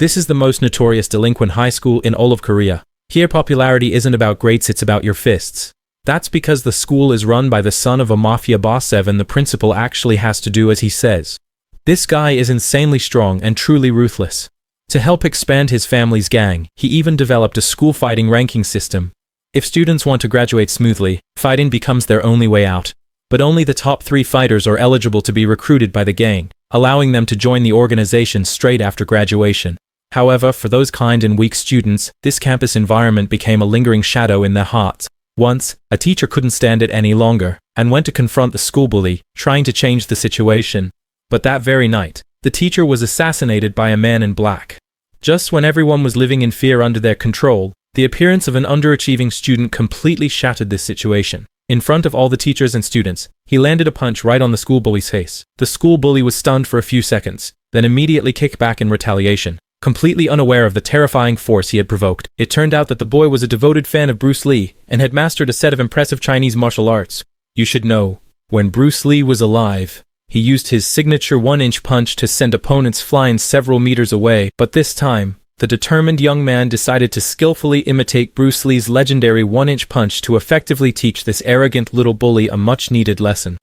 This is the most notorious delinquent high school in all of Korea. Here popularity isn't about grades, it's about your fists. That's because the school is run by the son of a mafia boss, and the principal actually has to do as he says. This guy is insanely strong and truly ruthless. To help expand his family's gang, he even developed a school fighting ranking system. If students want to graduate smoothly, fighting becomes their only way out. But only the top 3 fighters are eligible to be recruited by the gang, allowing them to join the organization straight after graduation. However, for those kind and weak students, this campus environment became a lingering shadow in their hearts. Once, a teacher couldn't stand it any longer, and went to confront the school bully, trying to change the situation. But that very night, the teacher was assassinated by a man in black. Just when everyone was living in fear under their control, the appearance of an underachieving student completely shattered this situation. In front of all the teachers and students, he landed a punch right on the school bully's face. The school bully was stunned for a few seconds, then immediately kicked back in retaliation. Completely unaware of the terrifying force he had provoked, it turned out that the boy was a devoted fan of Bruce Lee and had mastered a set of impressive Chinese martial arts. You should know, when Bruce Lee was alive, he used his signature 1-inch punch to send opponents flying several meters away, but this time, the determined young man decided to skillfully imitate Bruce Lee's legendary 1-inch punch to effectively teach this arrogant little bully a much-needed lesson.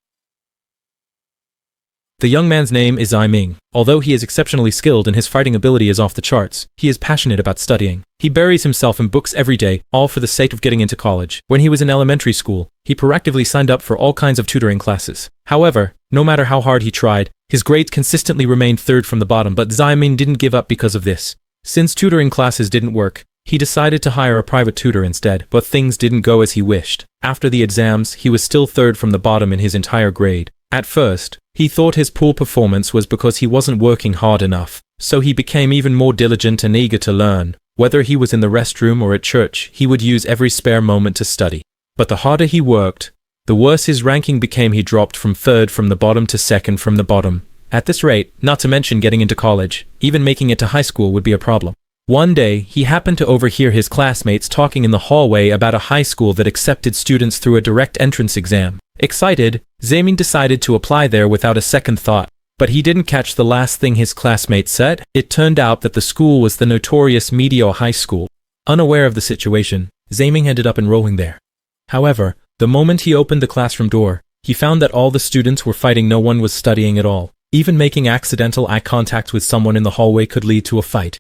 The young man's name is Ming. Although he is exceptionally skilled and his fighting ability is off the charts, he is passionate about studying. He buries himself in books every day, all for the sake of getting into college. When he was in elementary school, he proactively signed up for all kinds of tutoring classes. However, no matter how hard he tried, his grades consistently remained third from the bottom, but Ming didn't give up because of this. Since tutoring classes didn't work, he decided to hire a private tutor instead, but things didn't go as he wished. After the exams, he was still third from the bottom in his entire grade. At first, he thought his poor performance was because he wasn't working hard enough, so he became even more diligent and eager to learn. Whether he was in the restroom or at church, he would use every spare moment to study. But the harder he worked, the worse his ranking became. He dropped from third from the bottom to second from the bottom. At this rate, not to mention getting into college, even making it to high school would be a problem. One day, he happened to overhear his classmates talking in the hallway about a high school that accepted students through a direct entrance exam. Excited, Ming decided to apply there without a second thought. But he didn't catch the last thing his classmates said. It turned out that the school was the notorious Meteor High School. Unaware of the situation, Ming ended up enrolling there. However, the moment he opened the classroom door, he found that all the students were fighting. No one was studying at all. Even making accidental eye contact with someone in the hallway could lead to a fight.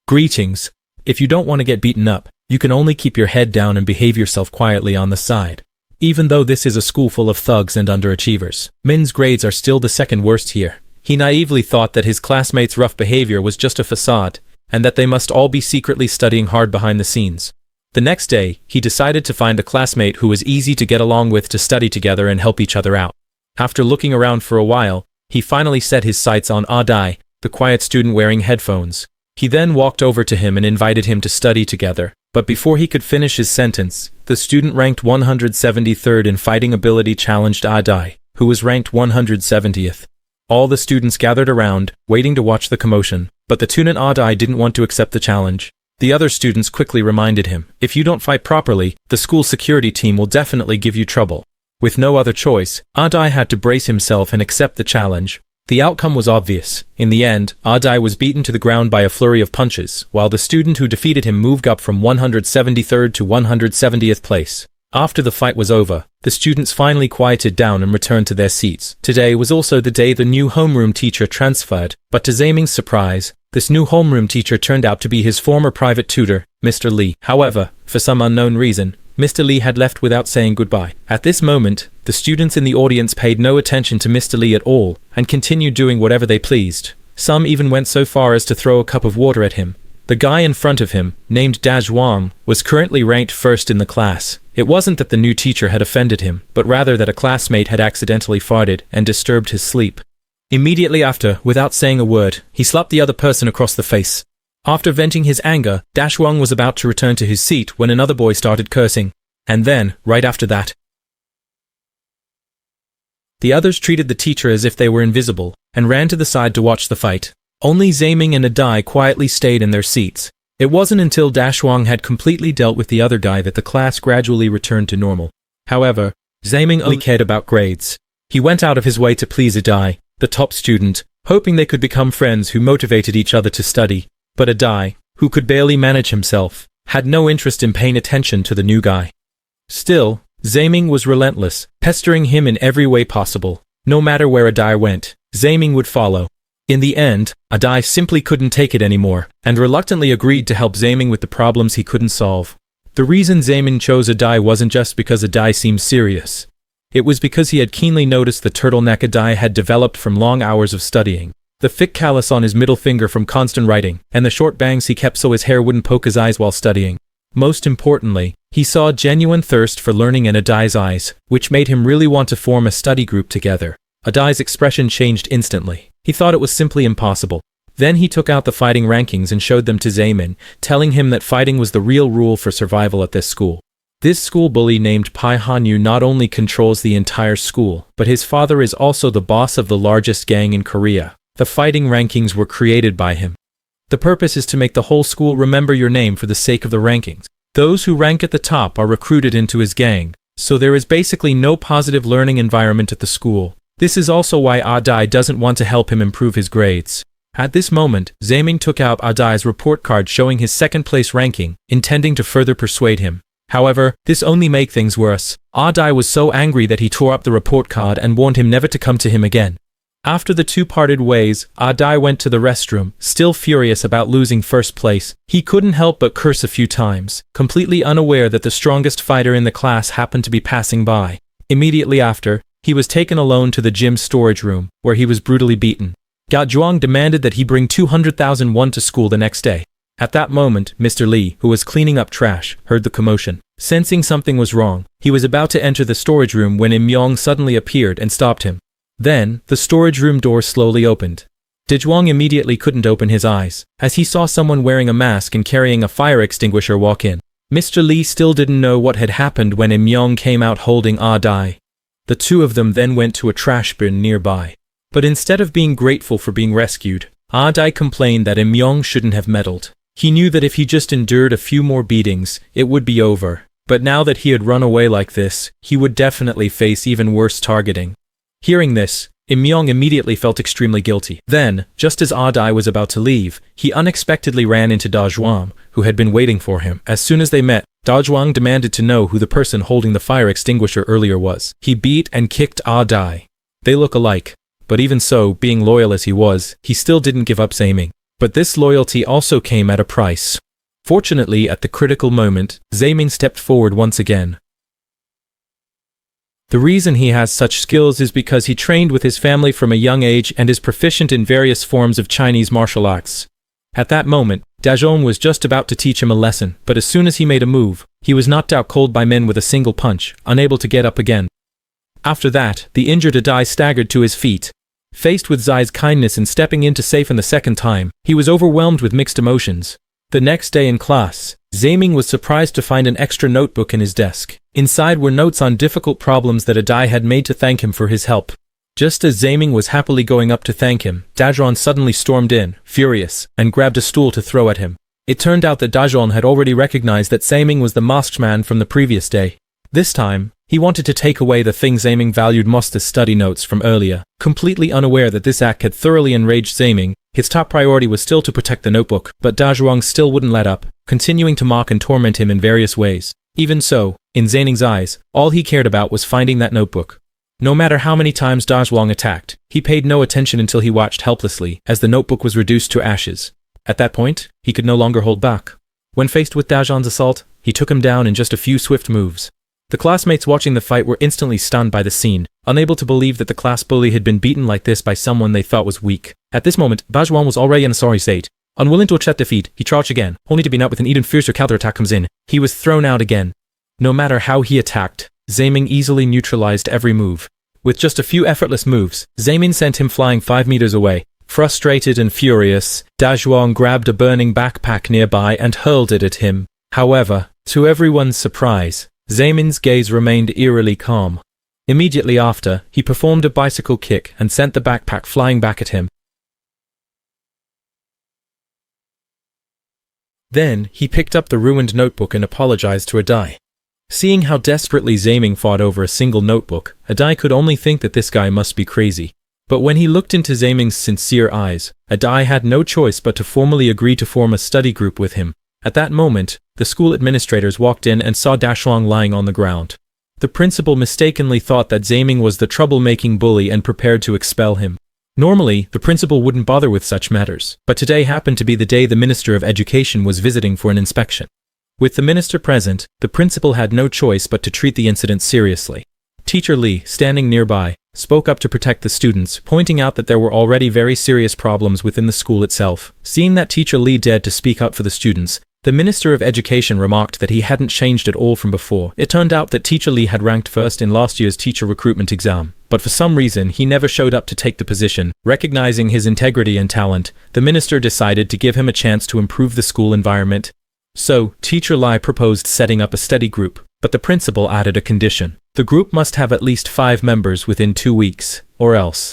Greetings. If you don't want to get beaten up, you can only keep your head down and behave yourself quietly on the side. Even though this is a school full of thugs and underachievers, Min's grades are still the second worst here. He naively thought that his classmates' rough behavior was just a facade, and that they must all be secretly studying hard behind the scenes. The next day, he decided to find a classmate who was easy to get along with to study together and help each other out. After looking around for a while, he finally set his sights on Dai, the quiet student wearing headphones. He then walked over to him and invited him to study together. But before he could finish his sentence, the student ranked 173rd in fighting ability challenged Dai, who was ranked 170th. All the students gathered around, waiting to watch the commotion, but the student Dai didn't want to accept the challenge. The other students quickly reminded him, if you don't fight properly, the school security team will definitely give you trouble. With no other choice, Dai had to brace himself and accept the challenge. The outcome was obvious. In the end, Dai was beaten to the ground by a flurry of punches, while the student who defeated him moved up from 173rd to 170th place. After the fight was over, the students finally quieted down and returned to their seats. Today was also the day the new homeroom teacher transferred, but to Ming's surprise, this new homeroom teacher turned out to be his former private tutor, Mr. Lee. However, for some unknown reason, Mr. Lee had left without saying goodbye. At this moment, the students in the audience paid no attention to Mr. Lee at all, and continued doing whatever they pleased. Some even went so far as to throw a cup of water at him. The guy in front of him, named Da Zhuang, was currently ranked first in the class. It wasn't that the new teacher had offended him, but rather that a classmate had accidentally farted and disturbed his sleep. Immediately after, without saying a word, he slapped the other person across the face. After venting his anger, Da Zhuang was about to return to his seat when another boy started cursing. And then, right after that, the others treated the teacher as if they were invisible, and ran to the side to watch the fight. Only Ming and Dai quietly stayed in their seats. It wasn't until Da Zhuang had completely dealt with the other guy that the class gradually returned to normal. However, Ming only cared about grades. He went out of his way to please Dai, the top student, hoping they could become friends who motivated each other to study. But Adai, who could barely manage himself, had no interest in paying attention to the new guy. Still, Zaiming was relentless, pestering him in every way possible. No matter where Adai went, Zaiming would follow. In the end, Adai simply couldn't take it anymore, and reluctantly agreed to help Zaiming with the problems he couldn't solve. The reason Zaiming chose Adai wasn't just because Adai seemed serious. It was because he had keenly noticed the turtleneck Adai had developed from long hours of studying, the thick callus on his middle finger from constant writing, and the short bangs he kept so his hair wouldn't poke his eyes while studying. Most importantly, he saw a genuine thirst for learning in Adai's eyes, which made him really want to form a study group together. Adai's expression changed instantly. He thought it was simply impossible. Then he took out the fighting rankings and showed them to Zaiming, telling him that fighting was the real rule for survival at this school. This school bully named Pai Hanyu not only controls the entire school, but his father is also the boss of the largest gang in Korea. The fighting rankings were created by him. The purpose is to make the whole school remember your name for the sake of the rankings. Those who rank at the top are recruited into his gang, so there is basically no positive learning environment at the school. This is also why Adai doesn't want to help him improve his grades. At this moment, Zaiming took out Adai's report card showing his second-place ranking, intending to further persuade him. However, this only made things worse. Adai was so angry that he tore up the report card and warned him never to come to him again. After the two parted ways, Adai went to the restroom, still furious about losing first place. He couldn't help but curse a few times, completely unaware that the strongest fighter in the class happened to be passing by. Immediately after, he was taken alone to the gym storage room, where he was brutally beaten. Zhuang demanded that he bring 200,000 won to school the next day. At that moment, Mr. Li, who was cleaning up trash, heard the commotion. Sensing something was wrong, he was about to enter the storage room when Im Yong suddenly appeared and stopped him. Then, the storage room door slowly opened. Zhuang immediately couldn't open his eyes, as he saw someone wearing a mask and carrying a fire extinguisher walk in. Mr. Li still didn't know what had happened when Im Yong came out holding Adai. The two of them then went to a trash bin nearby. But instead of being grateful for being rescued, Adai complained that Im Yong shouldn't have meddled. He knew that if he just endured a few more beatings, it would be over. But now that he had run away like this, he would definitely face even worse targeting. Hearing this, Im Yong immediately felt extremely guilty. Then, just as Adai was about to leave, he unexpectedly ran into Zhuang, who had been waiting for him. As soon as they met, Zhuang demanded to know who the person holding the fire extinguisher earlier was. He beat and kicked Adai. They look alike. But even so, being loyal as he was, he still didn't give up Zaiming. But this loyalty also came at a price. Fortunately, at the critical moment, Zaiming stepped forward once again. The reason he has such skills is because he trained with his family from a young age and is proficient in various forms of Chinese martial arts. At that moment, Dazhong was just about to teach him a lesson, but as soon as he made a move, he was knocked out cold by men with a single punch, unable to get up again. After that, the injured Adai staggered to his feet. Faced with Zai's kindness in stepping in to save him the second time, he was overwhelmed with mixed emotions. The next day in class, Zaiming was surprised to find an extra notebook in his desk. Inside were notes on difficult problems that Adai had made to thank him for his help. Just as Zaiming was happily going up to thank him, Dazhong suddenly stormed in, furious, and grabbed a stool to throw at him. It turned out that Dazhong had already recognized that Zaiming was the masked man from the previous day. This time, he wanted to take away the thing Zaiming valued most, as study notes from earlier. Completely unaware that this act had thoroughly enraged Zaiming, his top priority was still to protect the notebook, but Dazhong still wouldn't let up, continuing to mock and torment him in various ways. Even so, in Zaiming's eyes, all he cared about was finding that notebook. No matter how many times Dazhong attacked, he paid no attention until he watched helplessly as the notebook was reduced to ashes. At that point, he could no longer hold back. When faced with Dazhong's assault, he took him down in just a few swift moves. The classmates watching the fight were instantly stunned by the scene, unable to believe that the class bully had been beaten like this by someone they thought was weak. At this moment, Dazhong was already in a sorry state. Unwilling to accept defeat, he charged again, only to be met with an even fiercer counterattack comes in. He was thrown out again. No matter how he attacked, Zaiming easily neutralized every move. With just a few effortless moves, Zaiming sent him flying 5 meters away. Frustrated and furious, Dazhong grabbed a burning backpack nearby and hurled it at him. However, to everyone's surprise, Zaiming's gaze remained eerily calm. Immediately after, he performed a bicycle kick and sent the backpack flying back at him. Then, he picked up the ruined notebook and apologized to Adai. Seeing how desperately Zaiming fought over a single notebook, Adai could only think that this guy must be crazy. But when he looked into Zaming's sincere eyes, Adai had no choice but to formally agree to form a study group with him. At that moment, the school administrators walked in and saw Dashuang lying on the ground. The principal mistakenly thought that Zaming was the troublemaking bully and prepared to expel him. Normally, the principal wouldn't bother with such matters, but today happened to be the day the Minister of Education was visiting for an inspection. With the minister present, the principal had no choice but to treat the incident seriously. Teacher Lee, standing nearby, spoke up to protect the students, pointing out that there were already very serious problems within the school itself. Seeing that Teacher Lee dared to speak up for the students, the Minister of Education remarked that he hadn't changed at all from before. It turned out that Teacher Lee had ranked first in last year's teacher recruitment exam, but for some reason he never showed up to take the position. Recognizing his integrity and talent, the minister decided to give him a chance to improve the school environment. So, Teacher Lee proposed setting up a study group, but the principal added a condition. The group must have at least 5 members within 2 weeks, or else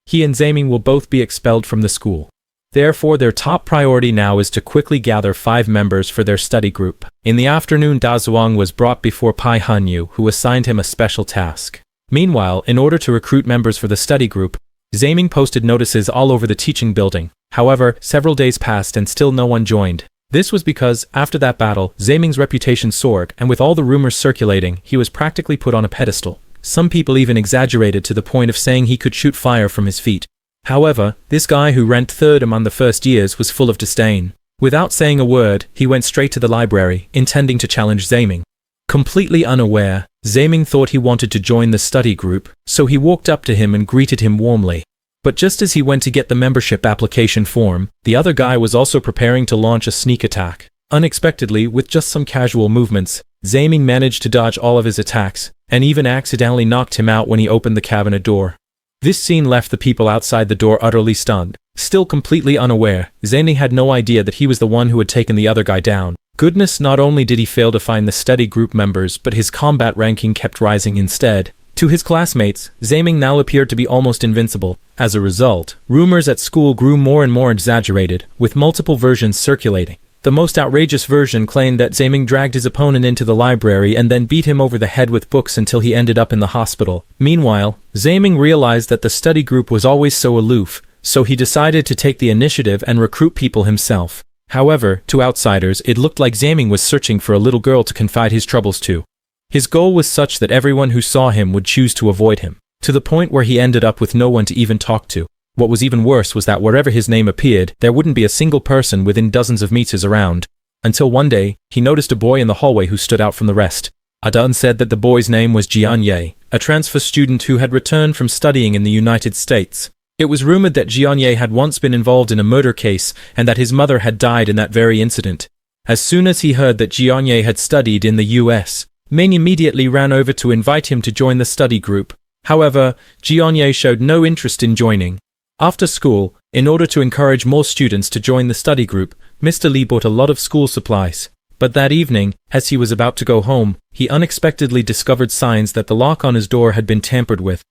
he and Zaming will both be expelled from the school. Therefore, their top priority now is to quickly gather 5 members for their study group. In the afternoon, Da Zhuang was brought before Pai Hanyu, who assigned him a special task. Meanwhile, in order to recruit members for the study group, Zaming posted notices all over the teaching building. However, several days passed and still no one joined. This was because, after that battle, Zaming's reputation soared, and with all the rumors circulating, he was practically put on a pedestal. Some people even exaggerated to the point of saying he could shoot fire from his feet. However, this guy who ranked third among the first years was full of disdain. Without saying a word, he went straight to the library, intending to challenge Zaming. Completely unaware, Zaming thought he wanted to join the study group, so he walked up to him and greeted him warmly. But just as he went to get the membership application form, the other guy was also preparing to launch a sneak attack. Unexpectedly, with just some casual movements, Zaming managed to dodge all of his attacks, and even accidentally knocked him out when he opened the cabinet door. This scene left the people outside the door utterly stunned. Still completely unaware, Zaming had no idea that he was the one who had taken the other guy down. Goodness, not only did he fail to find the study group members, but his combat ranking kept rising instead. To his classmates, Zaming now appeared to be almost invincible. As a result, rumors at school grew more and more exaggerated, with multiple versions circulating. The most outrageous version claimed that Zaming dragged his opponent into the library and then beat him over the head with books until he ended up in the hospital. Meanwhile, Zaming realized that the study group was always so aloof, so he decided to take the initiative and recruit people himself. However, to outsiders, it looked like Zaming was searching for a little girl to confide his troubles to. His goal was such that everyone who saw him would choose to avoid him, to the point where he ended up with no one to even talk to. What was even worse was that wherever his name appeared, there wouldn't be a single person within dozens of meters around. Until one day, he noticed a boy in the hallway who stood out from the rest. Adan said that the boy's name was Jian Ye, a transfer student who had returned from studying in the United States. It was rumored that Jian Ye had once been involved in a murder case and that his mother had died in that very incident. As soon as he heard that Jian Ye had studied in the US, Ming immediately ran over to invite him to join the study group. However, Jian Ye showed no interest in joining. After school, in order to encourage more students to join the study group, Mr. Lee bought a lot of school supplies. But that evening, as he was about to go home, he unexpectedly discovered signs that the lock on his door had been tampered with.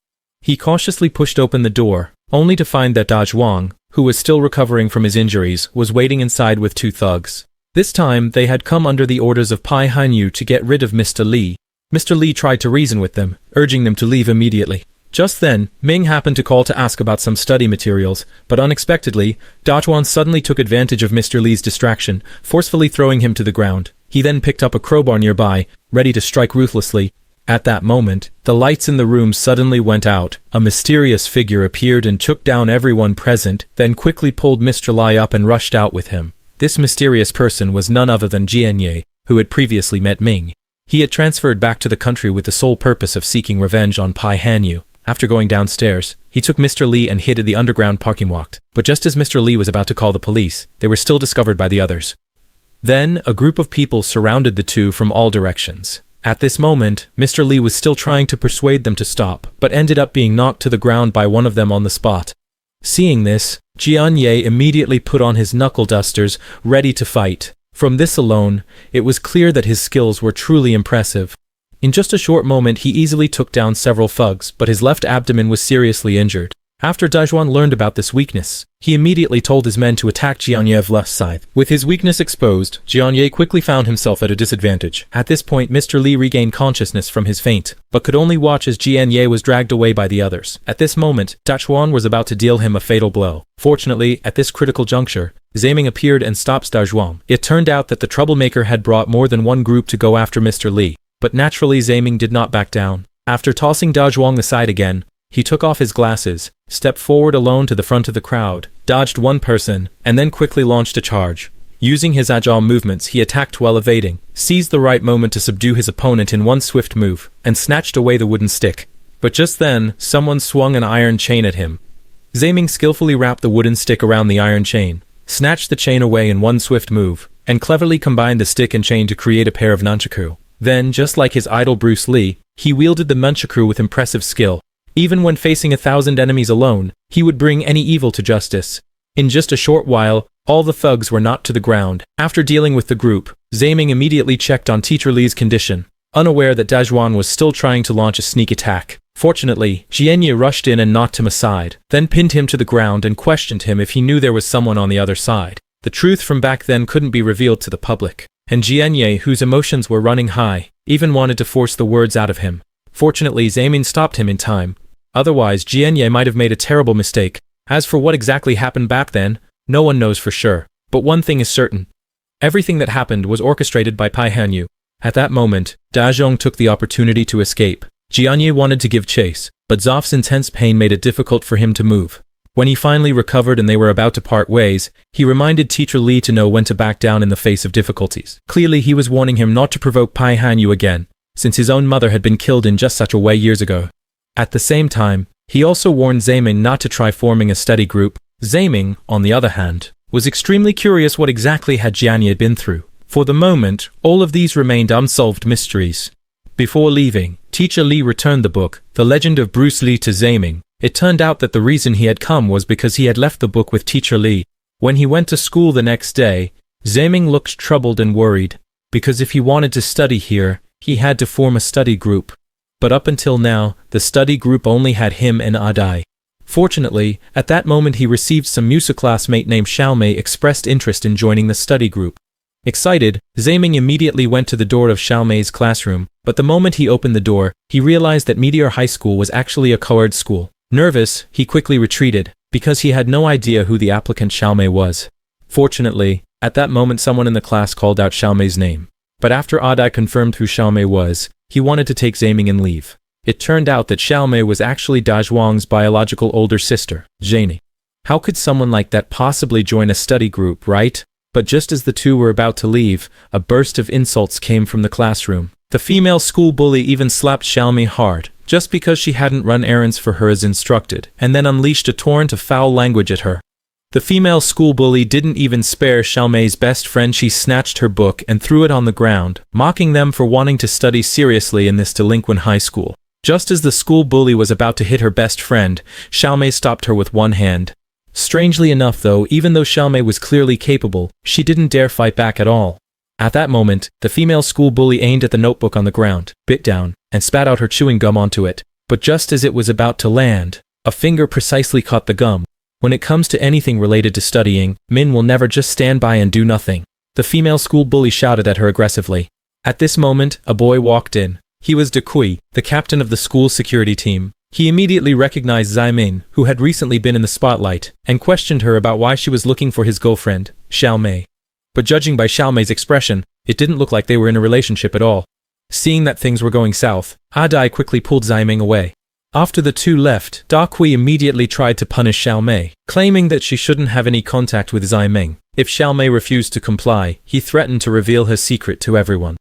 He cautiously pushed open the door, only to find that Da Zhuang, who was still recovering from his injuries, was waiting inside with 2 thugs. This time, they had come under the orders of Pai Hanyu to get rid of Mr. Lee. Mr. Lee tried to reason with them, urging them to leave immediately. Just then, Ming happened to call to ask about some study materials, but unexpectedly, Da Zhuang suddenly took advantage of Mr. Lee's distraction, forcefully throwing him to the ground. He then picked up a crowbar nearby, ready to strike ruthlessly. At that moment, the lights in the room suddenly went out. A mysterious figure appeared and took down everyone present, then quickly pulled Mr. Lee up and rushed out with him. This mysterious person was none other than Jian Ye, who had previously met Ming. He had transferred back to the country with the sole purpose of seeking revenge on Pai Hanyu. After going downstairs, he took Mr. Lee and hid in the underground parking lot. But just as Mr. Lee was about to call the police, they were still discovered by the others. Then, a group of people surrounded the two from all directions. At this moment, Mr. Lee was still trying to persuade them to stop, but ended up being knocked to the ground by one of them on the spot. Seeing this, Jian Ye immediately put on his knuckle dusters, ready to fight. From this alone, it was clear that his skills were truly impressive. In just a short moment he easily took down several thugs, but his left abdomen was seriously injured. After Dajuan learned about this weakness, he immediately told his men to attack Jianyev's left side. With his weakness exposed, Jianye quickly found himself at a disadvantage. At this point, Mr. Li regained consciousness from his faint, but could only watch as Jianye was dragged away by the others. At this moment, Dajuan was about to deal him a fatal blow. Fortunately, at this critical juncture, Zaiming appeared and stopped Dajuan. It turned out that the troublemaker had brought more than one group to go after Mr. Li, but naturally Zaiming did not back down. After tossing Dajuan aside again, he took off his glasses, stepped forward alone to the front of the crowd, dodged one person, and then quickly launched a charge. Using his agile movements, he attacked while evading, seized the right moment to subdue his opponent in one swift move, and snatched away the wooden stick. But just then, someone swung an iron chain at him. Zaiming skillfully wrapped the wooden stick around the iron chain, snatched the chain away in one swift move, and cleverly combined the stick and chain to create a pair of nunchaku. Then, just like his idol Bruce Lee, he wielded the nunchaku with impressive skill. Even when facing 1,000 enemies alone, he would bring any evil to justice. In just a short while, all the thugs were knocked to the ground. After dealing with the group, Zaiming immediately checked on Teacher Li's condition, unaware that Dajuan was still trying to launch a sneak attack. Fortunately, Jianye rushed in and knocked him aside, then pinned him to the ground and questioned him if he knew there was someone on the other side. The truth from back then couldn't be revealed to the public, and Jianye, whose emotions were running high, even wanted to force the words out of him. Fortunately, Zaiming stopped him in time. Otherwise, Jianye might have made a terrible mistake. As for what exactly happened back then, no one knows for sure. But one thing is certain. Everything that happened was orchestrated by Pai Hanyu. At that moment, Dazhong took the opportunity to escape. Jianye wanted to give chase, but Zof's intense pain made it difficult for him to move. When he finally recovered and they were about to part ways, he reminded Teacher Li to know when to back down in the face of difficulties. Clearly, he was warning him not to provoke Pai Hanyu again, since his own mother had been killed in just such a way years ago. At the same time, he also warned Zaiming not to try forming a study group. Zaiming, on the other hand, was extremely curious what exactly had Jianye been through. For the moment, all of these remained unsolved mysteries. Before leaving, Teacher Li returned the book, The Legend of Bruce Lee, to Zaiming. It turned out that the reason he had come was because he had left the book with Teacher Li. When he went to school the next day, Zaiming looked troubled and worried, because if he wanted to study here, he had to form a study group. But up until now, the study group only had him and Adai. Fortunately, at that moment he received some Musa classmate named Xiaomei expressed interest in joining the study group. Excited, Zaiming immediately went to the door of Xiaomei's classroom, but the moment he opened the door, he realized that Meteor High School was actually a co-ed school. Nervous, he quickly retreated, because he had no idea who the applicant Xiaomei was. Fortunately, at that moment someone in the class called out Xiaomei's name. But after Adai confirmed who Xiaomei was, he wanted to take Zaiming and leave. It turned out that Xiaomei was actually Dajuang's biological older sister, Janie. How could someone like that possibly join a study group, right? But just as the two were about to leave, a burst of insults came from the classroom. The female school bully even slapped Xiaomei hard, just because she hadn't run errands for her as instructed, and then unleashed a torrent of foul language at her. The female school bully didn't even spare Xiaomei's best friend. She snatched her book and threw it on the ground, mocking them for wanting to study seriously in this delinquent high school. Just as the school bully was about to hit her best friend, Xiaomei stopped her with one hand. Strangely enough though, even though Xiaomei was clearly capable, she didn't dare fight back at all. At that moment, the female school bully aimed at the notebook on the ground, bit down, and spat out her chewing gum onto it. But just as it was about to land, a finger precisely caught the gum. When it comes to anything related to studying, Min will never just stand by and do nothing. The female school bully shouted at her aggressively. At this moment, a boy walked in. He was De Kui, the captain of the school's security team. He immediately recognized Zaiming, who had recently been in the spotlight, and questioned her about why she was looking for his girlfriend, Xiaomei. But judging by Xiaomei's expression, it didn't look like they were in a relationship at all. Seeing that things were going south, Adai quickly pulled Zaiming away. After the two left, Da Kui immediately tried to punish Xiaomei, claiming that she shouldn't have any contact with Zaiming. If Xiaomei refused to comply, he threatened to reveal her secret to everyone.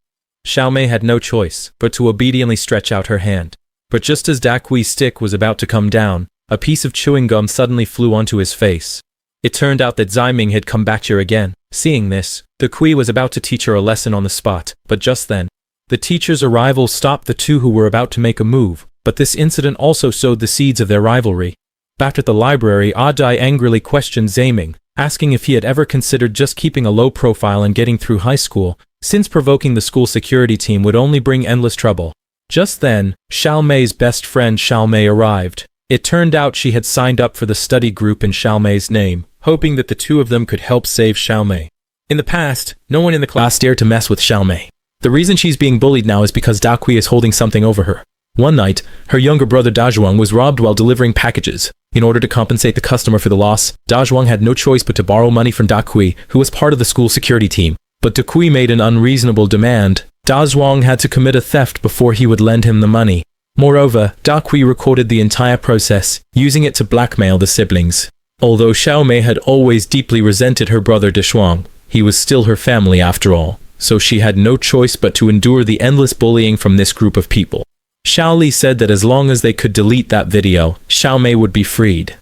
Xiaomei had no choice but to obediently stretch out her hand. But just as Da Kui's stick was about to come down, a piece of chewing gum suddenly flew onto his face. It turned out that Zaiming had come back here again. Seeing this, Da Kui was about to teach her a lesson on the spot, but just then, the teacher's arrival stopped the two who were about to make a move. But this incident also sowed the seeds of their rivalry. Back at the library, Adai angrily questioned Zaiming, asking if he had ever considered just keeping a low profile and getting through high school, since provoking the school security team would only bring endless trouble. Just then, Xiaomei's best friend Xiaomei arrived. It turned out she had signed up for the study group in Xiaomei's name, hoping that the two of them could help save Xiaomei. In the past, no one in the class dared to mess with Xiaomei. The reason she's being bullied now is because Da Kui is holding something over her. One night, her younger brother Da Zhuang was robbed while delivering packages. In order to compensate the customer for the loss, Da Zhuang had no choice but to borrow money from Da Kui, who was part of the school security team. But Da Kui made an unreasonable demand. Da Zhuang had to commit a theft before he would lend him the money. Moreover, Da Kui recorded the entire process, using it to blackmail the siblings. Although Xiaomei had always deeply resented her brother Da Zhuang, he was still her family after all, so she had no choice but to endure the endless bullying from this group of people. Xiao Li said that as long as they could delete that video, Xiaomei would be freed.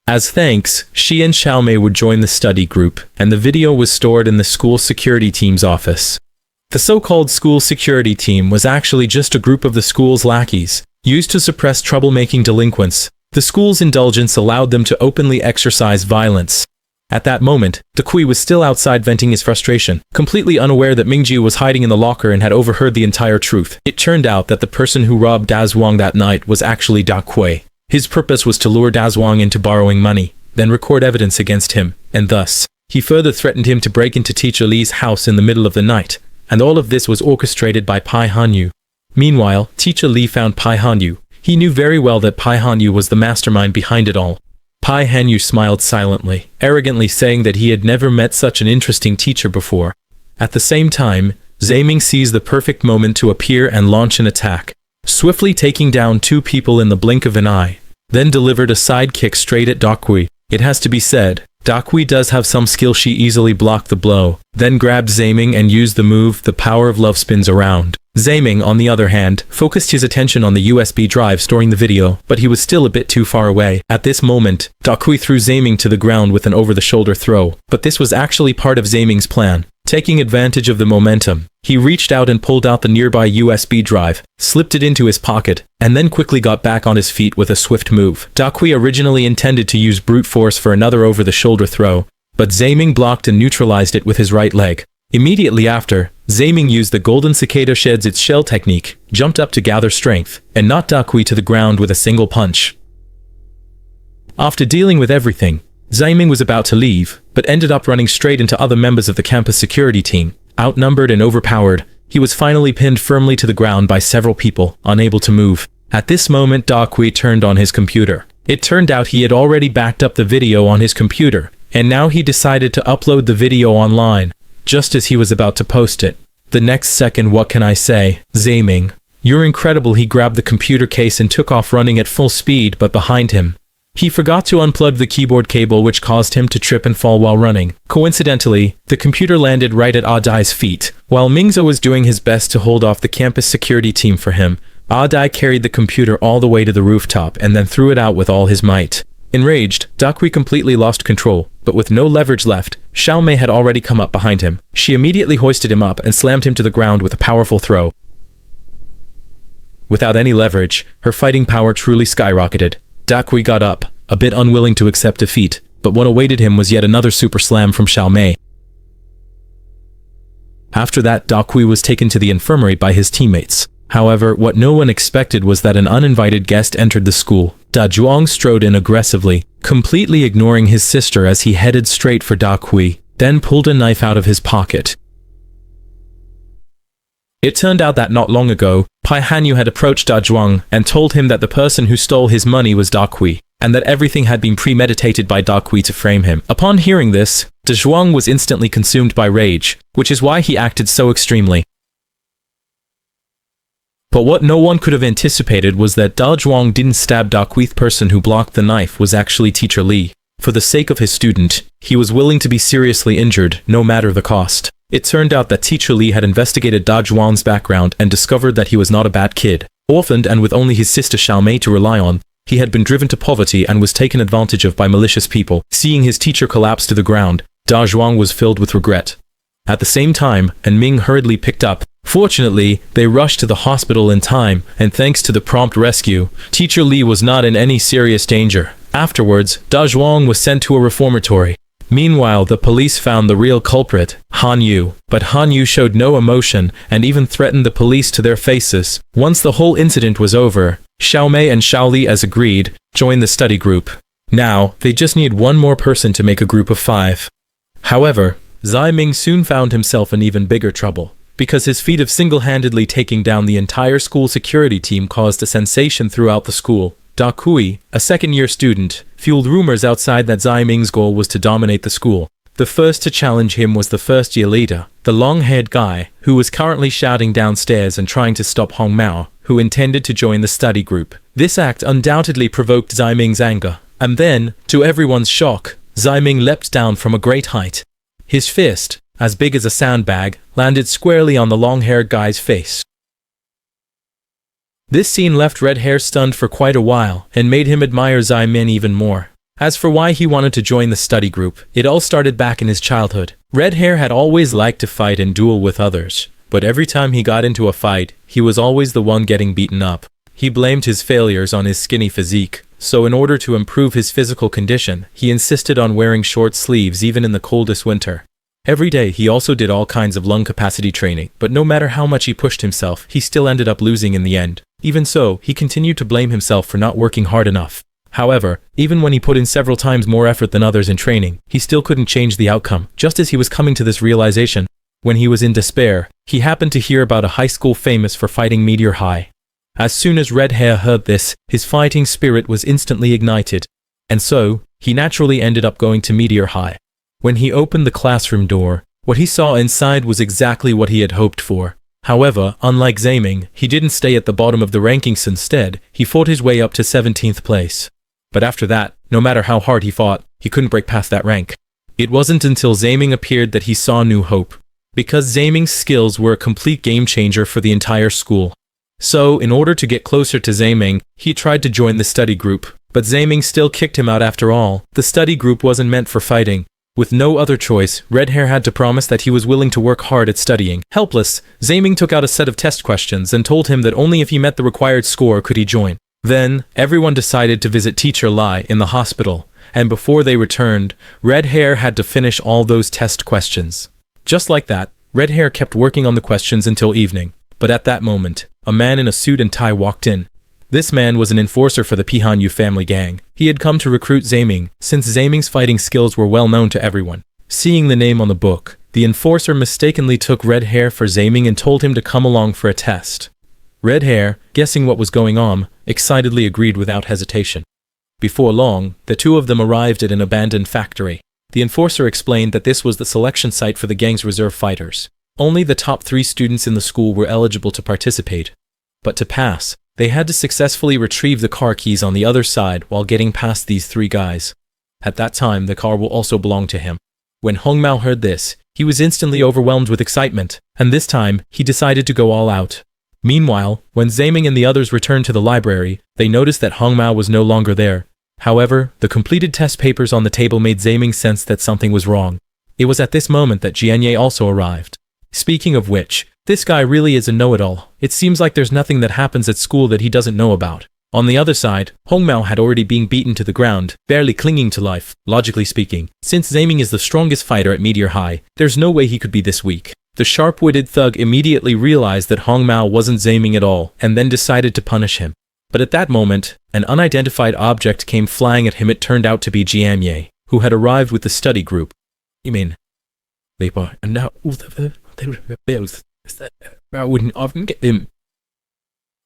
As thanks, she and Xiaomei would join the study group, and the video was stored in the school security team's office. The so-called school security team was actually just a group of the school's lackeys, used to suppress troublemaking delinquents. The school's indulgence allowed them to openly exercise violence. At that moment, Da Kui was still outside venting his frustration, completely unaware that Mingjiu was hiding in the locker and had overheard the entire truth. It turned out that the person who robbed Da Zhuang that night was actually Da Kui. His purpose was to lure Da Zhuang into borrowing money, then record evidence against him, and thus, he further threatened him to break into Teacher Li's house in the middle of the night, and all of this was orchestrated by Pai Hanyu. Meanwhile, Teacher Li found Pai Hanyu. He knew very well that Pai Hanyu was the mastermind behind it all. Pai Hanyu smiled silently, arrogantly saying that he had never met such an interesting teacher before. At the same time, Zaiming seized the perfect moment to appear and launch an attack, swiftly taking down two people in the blink of an eye, then delivered a side kick straight at Da Kui. It has to be said, Da Kui does have some skill. She easily blocked the blow, then grabbed Zaiming and used the move The Power of Love spins around. Zaiming, on the other hand, focused his attention on the USB drive storing the video, but he was still a bit too far away. At this moment, Da Kui threw Zaiming to the ground with an over-the-shoulder throw, but this was actually part of Zaiming's plan. Taking advantage of the momentum, he reached out and pulled out the nearby USB drive, slipped it into his pocket, and then quickly got back on his feet with a swift move. Da Kui originally intended to use brute force for another over-the-shoulder throw, but Zaiming blocked and neutralized it with his right leg. Immediately after, Zaiming used the golden cicada sheds its shell technique, jumped up to gather strength, and knocked Da Kui to the ground with a single punch. After dealing with everything, Zaiming was about to leave, but ended up running straight into other members of the campus security team. Outnumbered and overpowered, he was finally pinned firmly to the ground by several people, unable to move. At this moment, Da Kui turned on his computer. It turned out he had already backed up the video on his computer, and now he decided to upload the video online. Just as he was about to post it, the next second, what can I say? Zaiming, you're incredible. He grabbed the computer case and took off running at full speed, but behind him, he forgot to unplug the keyboard cable, which caused him to trip and fall while running. Coincidentally, the computer landed right at Adai's feet. While Mingzhou was doing his best to hold off the campus security team for him, Adai carried the computer all the way to the rooftop and then threw it out with all his might. Enraged, Da Kui completely lost control, but with no leverage left, Xiaomei had already come up behind him. She immediately hoisted him up and slammed him to the ground with a powerful throw. Without any leverage, her fighting power truly skyrocketed. Da Kui got up, a bit unwilling to accept defeat, but what awaited him was yet another super slam from Xiaomei. After that, Da Kui was taken to the infirmary by his teammates. However, what no one expected was that an uninvited guest entered the school. Da Zhuang strode in aggressively, completely ignoring his sister as he headed straight for Da Kui, then pulled a knife out of his pocket. It turned out that not long ago, Pai Hanyu had approached Da Zhuang and told him that the person who stole his money was Da Kui, and that everything had been premeditated by Da Kui to frame him. Upon hearing this, Da Zhuang was instantly consumed by rage, which is why he acted so extremely. But what no one could have anticipated was that Da Zhuang didn't stab Da Kui. The person who blocked the knife was actually Teacher Li. For the sake of his student, he was willing to be seriously injured, no matter the cost. It turned out that Teacher Li had investigated Da Zhuang's background and discovered that he was not a bad kid. Orphaned and with only his sister Xiaomei to rely on, he had been driven to poverty and was taken advantage of by malicious people. Seeing his teacher collapse to the ground, Da Zhuang was filled with regret. At the same time, and Ming hurriedly picked up. Fortunately, they rushed to the hospital in time, and thanks to the prompt rescue, Teacher Li was not in any serious danger. Afterwards, Da Zhuang was sent to a reformatory. Meanwhile, the police found the real culprit, Han Yu, but Han Yu showed no emotion and even threatened the police to their faces. Once the whole incident was over, Xiaomei and Shaoli, as agreed, joined the study group. Now, they just need one more person to make a group of 5. However, Zai Ming soon found himself in even bigger trouble, because his feat of single-handedly taking down the entire school security team caused a sensation throughout the school. Da Kui, a second-year student, fueled rumors outside that Zai Ming's goal was to dominate the school. The first to challenge him was the first-year leader, the long-haired guy, who was currently shouting downstairs and trying to stop Hong Mao, who intended to join the study group. This act undoubtedly provoked Zai Ming's anger. And then, to everyone's shock, Zai Ming leapt down from a great height. His fist, as big as a sandbag, landed squarely on the long-haired guy's face. This scene left Red Hair stunned for quite a while, and made him admire Zai Ming even more. As for why he wanted to join the study group, it all started back in his childhood. Red Hair had always liked to fight and duel with others, but every time he got into a fight, he was always the one getting beaten up. He blamed his failures on his skinny physique, so in order to improve his physical condition, he insisted on wearing short sleeves even in the coldest winter. Every day he also did all kinds of lung capacity training, but no matter how much he pushed himself, he still ended up losing in the end. Even so, he continued to blame himself for not working hard enough. However, even when he put in several times more effort than others in training, he still couldn't change the outcome. Just as he was coming to this realization, when he was in despair, he happened to hear about a high school famous for fighting Meteor High. As soon as Red Hair heard this, his fighting spirit was instantly ignited, and so, he naturally ended up going to Meteor High. When he opened the classroom door, what he saw inside was exactly what he had hoped for. However, unlike Zai Ming, he didn't stay at the bottom of the rankings. Instead, he fought his way up to 17th place. But after that, no matter how hard he fought, he couldn't break past that rank. It wasn't until Zai Ming appeared that he saw new hope, because Zai Ming's skills were a complete game changer for the entire school. So, in order to get closer to Zai Ming, he tried to join the study group, but Zai Ming still kicked him out after all. The study group wasn't meant for fighting. With no other choice, Red Hair had to promise that he was willing to work hard at studying. Helpless, Zai Ming took out a set of test questions and told him that only if he met the required score could he join. Then, everyone decided to visit Teacher Lai in the hospital, and before they returned, Red Hair had to finish all those test questions. Just like that, Red Hair kept working on the questions until evening. But at that moment, a man in a suit and tie walked in. This man was an enforcer for the Pihanyu family gang. He had come to recruit Zai Ming, since Zai Ming's fighting skills were well known to everyone. Seeing the name on the book, the enforcer mistakenly took Red Hair for Zai Ming and told him to come along for a test. Red Hair, guessing what was going on, excitedly agreed without hesitation. Before long, the two of them arrived at an abandoned factory. The enforcer explained that this was the selection site for the gang's reserve fighters. Only the top 3 students in the school were eligible to participate. But to pass, they had to successfully retrieve the car keys on the other side while getting past these 3 guys. At that time, the car will also belong to him. When Hong Mao heard this, he was instantly overwhelmed with excitement, and this time, he decided to go all out. Meanwhile, when Zai Ming and the others returned to the library, they noticed that Hong Mao was no longer there. However, the completed test papers on the table made Zai Ming sense that something was wrong. It was at this moment that Jianye also arrived. Speaking of which, this guy really is a know-it-all. It seems like there's nothing that happens at school that he doesn't know about. On the other side, Hong Mao had already been beaten to the ground, barely clinging to life. Logically speaking, since Zai Ming is the strongest fighter at Meteor High, there's no way he could be this weak. The sharp-witted thug immediately realized that Hong Mao wasn't Zai Ming at all, and then decided to punish him. But at that moment, an unidentified object came flying at him. It turned out to be Jianye, who had arrived with the study group. You mean, they were now I wouldn't often get them.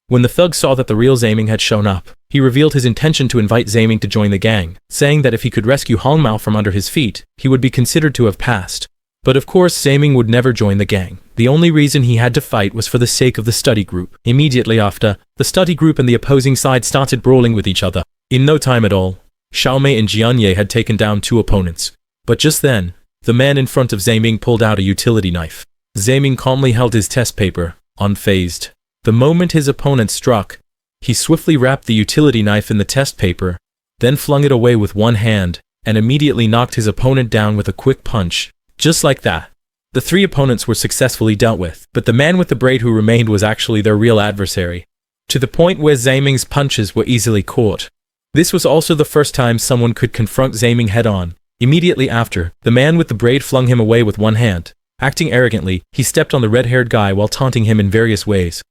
When the thug saw that the real Zai Ming had shown up, he revealed his intention to invite Zai Ming to join the gang, saying that if he could rescue Hong Mao from under his feet, he would be considered to have passed. But of course, Zai Ming would never join the gang. The only reason he had to fight was for the sake of the study group. Immediately after, the study group and the opposing side started brawling with each other. In no time at all, Xiaomei and Jianye had taken down 2 opponents. But just then, the man in front of Zai Ming pulled out a utility knife. Zai Ming calmly held his test paper, unfazed. The moment his opponent struck, he swiftly wrapped the utility knife in the test paper, then flung it away with one hand, and immediately knocked his opponent down with a quick punch. Just like that, the 3 opponents were successfully dealt with, but the man with the braid who remained was actually their real adversary, to the point where Zai Ming's punches were easily caught. This was also the first time someone could confront Zai Ming head-on. Immediately after, the man with the braid flung him away with one hand. Acting arrogantly, he stepped on the red-haired guy while taunting him in various ways.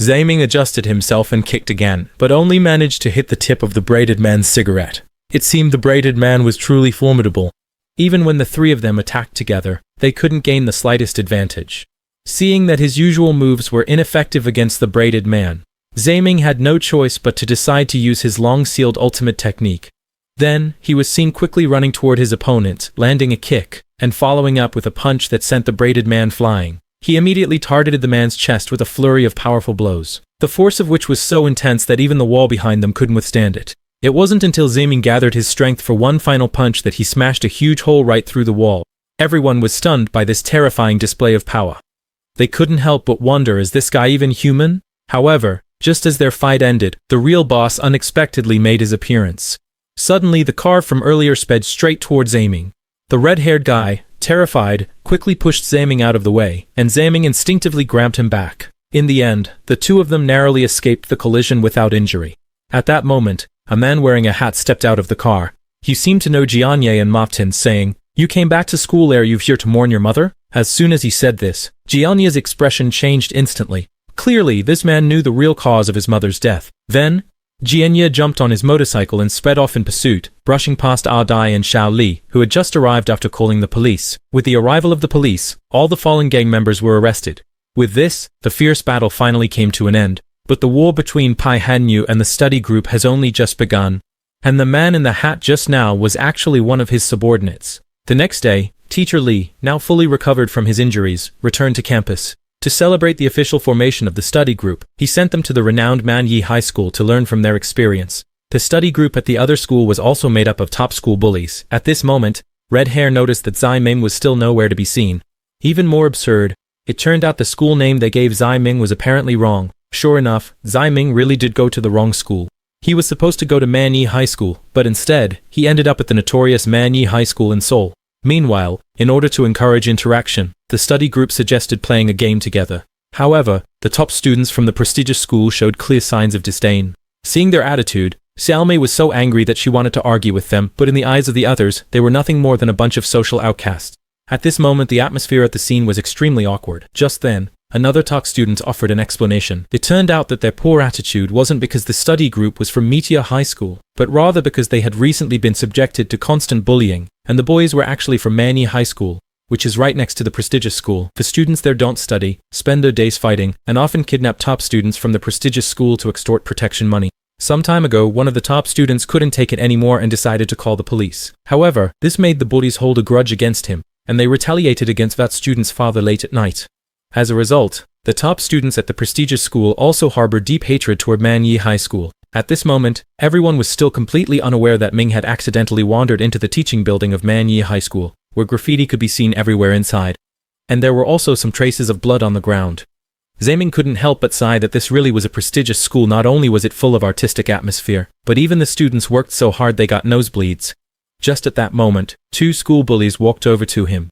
Zaiming adjusted himself and kicked again, but only managed to hit the tip of the braided man's cigarette. It seemed the braided man was truly formidable. Even when the three of them attacked together, they couldn't gain the slightest advantage. Seeing that his usual moves were ineffective against the braided man, Zaiming had no choice but to decide to use his long-sealed ultimate technique. Then, he was seen quickly running toward his opponent, landing a kick, and following up with a punch that sent the braided man flying. He immediately targeted the man's chest with a flurry of powerful blows, the force of which was so intense that even the wall behind them couldn't withstand it. It wasn't until Zaiming gathered his strength for one final punch that he smashed a huge hole right through the wall. Everyone was stunned by this terrifying display of power. They couldn't help but wonder, is this guy even human? However, just as their fight ended, the real boss unexpectedly made his appearance. Suddenly, the car from earlier sped straight towards Zaiming. The red-haired guy, terrified, quickly pushed Zaiming out of the way, and Zaiming instinctively grabbed him back. In the end, the two of them narrowly escaped the collision without injury. At that moment, a man wearing a hat stepped out of the car. He seemed to know Jianye and Moptin, saying, "You came back to school, are you here to mourn your mother?" As soon as he said this, Jianye's expression changed instantly. Clearly, this man knew the real cause of his mother's death. Then, Jianye jumped on his motorcycle and sped off in pursuit, brushing past Ah Dai and Xiao Li, who had just arrived after calling the police. With the arrival of the police, all the fallen gang members were arrested. With this, the fierce battle finally came to an end. But the war between Pai Hanyu and the study group has only just begun. And the man in the hat just now was actually one of his subordinates. The next day, Teacher Li, now fully recovered from his injuries, returned to campus. To celebrate the official formation of the study group, he sent them to the renowned Manyi High School to learn from their experience. The study group at the other school was also made up of top school bullies. At this moment, Red Hair noticed that Zaiming was still nowhere to be seen. Even more absurd, it turned out the school name they gave Zaiming was apparently wrong. Sure enough, Zaiming really did go to the wrong school. He was supposed to go to Manyi High School, but instead, he ended up at the notorious Manyi High School in Seoul. Meanwhile, in order to encourage interaction, the study group suggested playing a game together. However, the top students from the prestigious school showed clear signs of disdain. Seeing their attitude, Xiaomei was so angry that she wanted to argue with them, but in the eyes of the others, they were nothing more than a bunch of social outcasts. At this moment, the atmosphere at the scene was extremely awkward. Just then, another talk student offered an explanation. It turned out that their poor attitude wasn't because the study group was from Meteor High School, but rather because they had recently been subjected to constant bullying, and the boys were actually from Manyi High School, which is right next to the prestigious school. The students there don't study, spend their days fighting, and often kidnap top students from the prestigious school to extort protection money. Some time ago, one of the top students couldn't take it anymore and decided to call the police. However, this made the bullies hold a grudge against him, and they retaliated against that student's father late at night. As a result, the top students at the prestigious school also harbored deep hatred toward Manyi High School. At this moment, everyone was still completely unaware that Ming had accidentally wandered into the teaching building of Manyi High School, where graffiti could be seen everywhere inside. And there were also some traces of blood on the ground. Zaiming couldn't help but sigh that this really was a prestigious school. Not only was it full of artistic atmosphere, but even the students worked so hard they got nosebleeds. Just at that moment, two school bullies walked over to him.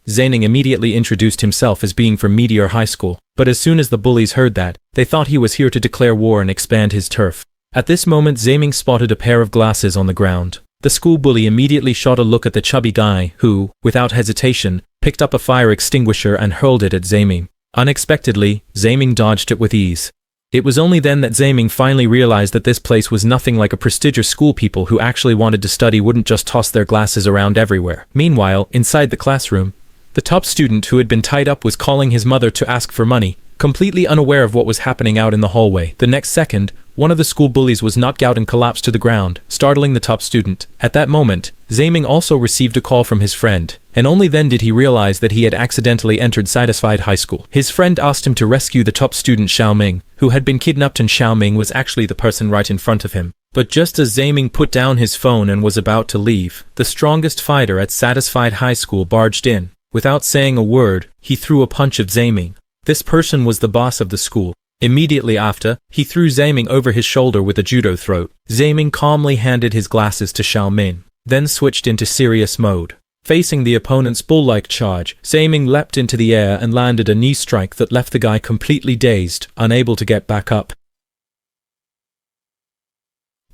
Zaiming immediately introduced himself as being from Meteor High School, but as soon as the bullies heard that, they thought he was here to declare war and expand his turf. At this moment, Zaiming spotted a pair of glasses on the ground. The school bully immediately shot a look at the chubby guy, who, without hesitation, picked up a fire extinguisher and hurled it at Zaiming. Unexpectedly, Zaiming dodged it with ease. It was only then that Zaiming finally realized that this place was nothing like a prestigious school. People who actually wanted to study wouldn't just toss their glasses around everywhere. Meanwhile, inside the classroom, the top student who had been tied up was calling his mother to ask for money, completely unaware of what was happening out in the hallway. The next second, one of the school bullies was knocked out and collapsed to the ground, startling the top student. At that moment, Zaiming also received a call from his friend, and only then did he realize that he had accidentally entered Satisfied High School. His friend asked him to rescue the top student Xiaoming, who had been kidnapped, and Xiaoming was actually the person right in front of him. But just as Zaiming put down his phone and was about to leave, the strongest fighter at Satisfied High School barged in. Without saying a word, he threw a punch at Zaiming. This person was the boss of the school. Immediately after, he threw Zaiming over his shoulder with a judo throat. Zaiming calmly handed his glasses to Xiaoming, then switched into serious mode. Facing the opponent's bull-like charge, Zaiming leapt into the air and landed a knee strike that left the guy completely dazed, unable to get back up.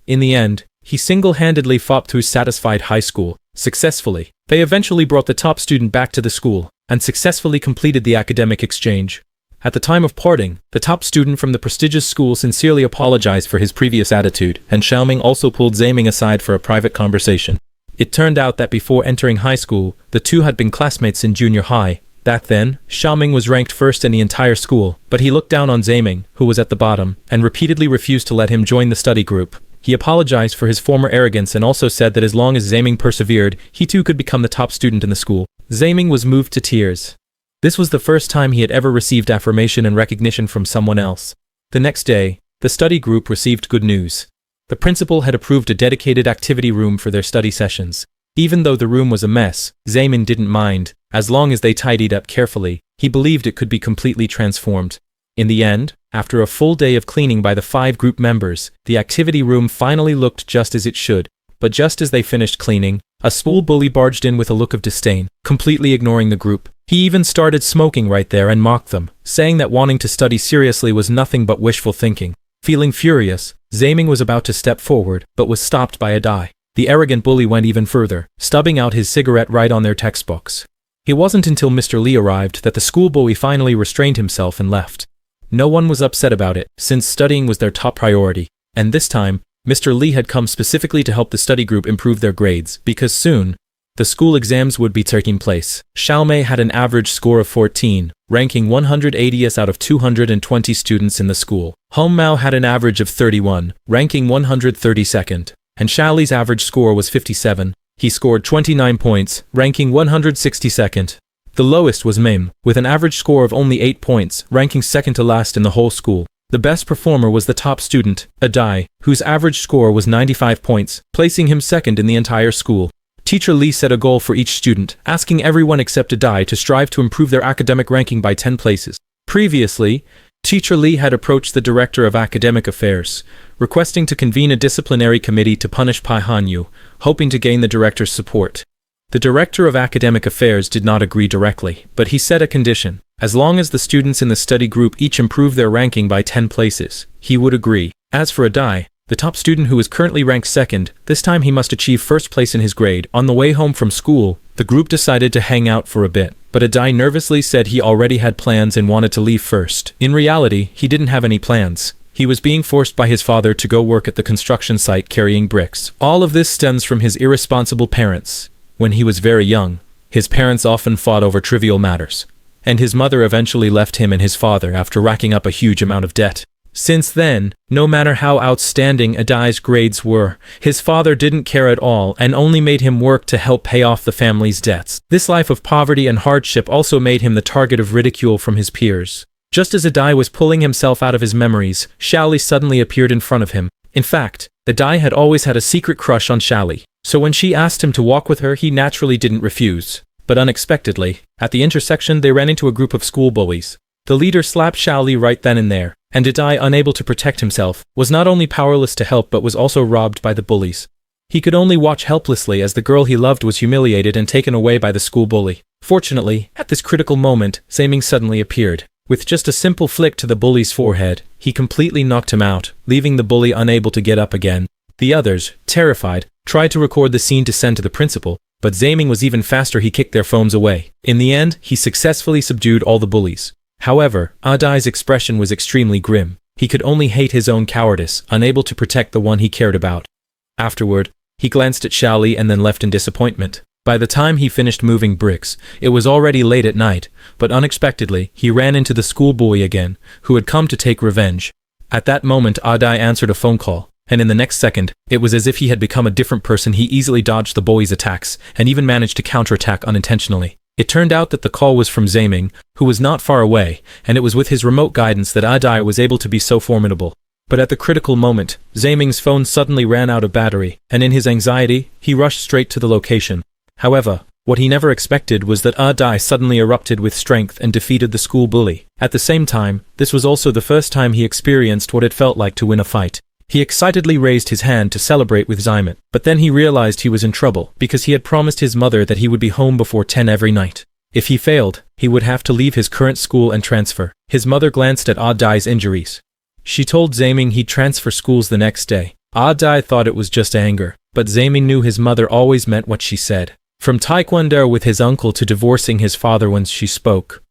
In the end, he single-handedly fought through Satisfied High School, successfully. They eventually brought the top student back to the school, and successfully completed the academic exchange. At the time of parting, the top student from the prestigious school sincerely apologized for his previous attitude, and Xiaoming also pulled Zaiming aside for a private conversation. It turned out that before entering high school, the two had been classmates in junior high. Back then, Xiaoming was ranked first in the entire school, but he looked down on Zaiming, who was at the bottom, and repeatedly refused to let him join the study group. He apologized for his former arrogance and also said that as long as Zaiming persevered, he too could become the top student in the school. Zaiming was moved to tears. This was the first time he had ever received affirmation and recognition from someone else. The next day, the study group received good news. The principal had approved a dedicated activity room for their study sessions. Even though the room was a mess, Zaiming didn't mind. As long as they tidied up carefully, he believed it could be completely transformed. In the end, after a full day of cleaning by the 5 group members, the activity room finally looked just as it should. But just as they finished cleaning, a school bully barged in with a look of disdain, completely ignoring the group. He even started smoking right there and mocked them, saying that wanting to study seriously was nothing but wishful thinking. Feeling furious, Zaiming was about to step forward, but was stopped by Adai. The arrogant bully went even further, stubbing out his cigarette right on their textbooks. It wasn't until Mr. Lee arrived that the school bully finally restrained himself and left. No one was upset about it, since studying was their top priority. And this time, Mr. Lee had come specifically to help the study group improve their grades, because soon, the school exams would be taking place. Xiaomei had an average score of 14, ranking 180th out of 220 students in the school. Hong Mao had an average of 31, ranking 132nd. And Xiaoli's average score was 57. He scored 29 points, ranking 162nd. The lowest was Mim, with an average score of only 8 points, ranking second to last in the whole school. The best performer was the top student, Adai, whose average score was 95 points, placing him second in the entire school. Teacher Lee set a goal for each student, asking everyone except Adai to strive to improve their academic ranking by 10 places. Previously, Teacher Lee had approached the Director of Academic Affairs, requesting to convene a disciplinary committee to punish Pai Hanyu, hoping to gain the director's support. The Director of Academic Affairs did not agree directly, but he set a condition. As long as the students in the study group each improve their ranking by 10 places, he would agree. As for Adai, the top student who is currently ranked second, this time he must achieve first place in his grade. On the way home from school, the group decided to hang out for a bit, but Adai nervously said he already had plans and wanted to leave first. In reality, he didn't have any plans. He was being forced by his father to go work at the construction site carrying bricks. All of this stems from his irresponsible parents. When he was very young, his parents often fought over trivial matters, and his mother eventually left him and his father after racking up a huge amount of debt. Since then, no matter how outstanding Adai's grades were, his father didn't care at all and only made him work to help pay off the family's debts. This life of poverty and hardship also made him the target of ridicule from his peers. Just as Adai was pulling himself out of his memories, Xiaoli suddenly appeared in front of him. In fact, Adai had always had a secret crush on Xiaoli, so when she asked him to walk with her, he naturally didn't refuse. But unexpectedly, at the intersection they ran into a group of school bullies. The leader slapped Xiaoli right then and there, and Adai, unable to protect himself, was not only powerless to help but was also robbed by the bullies. He could only watch helplessly as the girl he loved was humiliated and taken away by the school bully. Fortunately, at this critical moment, Zaiming suddenly appeared. With just a simple flick to the bully's forehead, he completely knocked him out, leaving the bully unable to get up again. The others, terrified, tried to record the scene to send to the principal, but Zaiming was even faster. He kicked their phones away. In the end, he successfully subdued all the bullies. However, Adai's expression was extremely grim. He could only hate his own cowardice, unable to protect the one he cared about. Afterward, he glanced at Xiaoli and then left in disappointment. By the time he finished moving bricks, it was already late at night, but unexpectedly, he ran into the schoolboy again, who had come to take revenge. At that moment, Adai answered a phone call, and in the next second, it was as if he had become a different person. He easily dodged the bully's attacks, and even managed to counterattack unintentionally. It turned out that the call was from Zaiming, who was not far away, and it was with his remote guidance that Adai was able to be so formidable. But at the critical moment, Zaiming's phone suddenly ran out of battery, and in his anxiety, he rushed straight to the location. However, what he never expected was that Adai suddenly erupted with strength and defeated the school bully. At the same time, this was also the first time he experienced what it felt like to win a fight. He excitedly raised his hand to celebrate with Zaiming, but then he realized he was in trouble, because he had promised his mother that he would be home before 10 every night. If he failed, he would have to leave his current school and transfer. His mother glanced at Adai's injuries. She told Zaiming he'd transfer schools the next day. Adai thought it was just anger, but Zaiming knew his mother always meant what she said. From taekwondo with his uncle to divorcing his father once she spoke,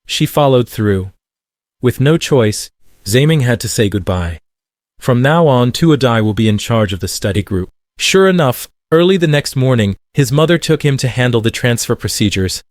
she followed through. With no choice, Zaiming had to say goodbye. From now on, Tuadai will be in charge of the study group. Sure enough, early the next morning, his mother took him to handle the transfer procedures.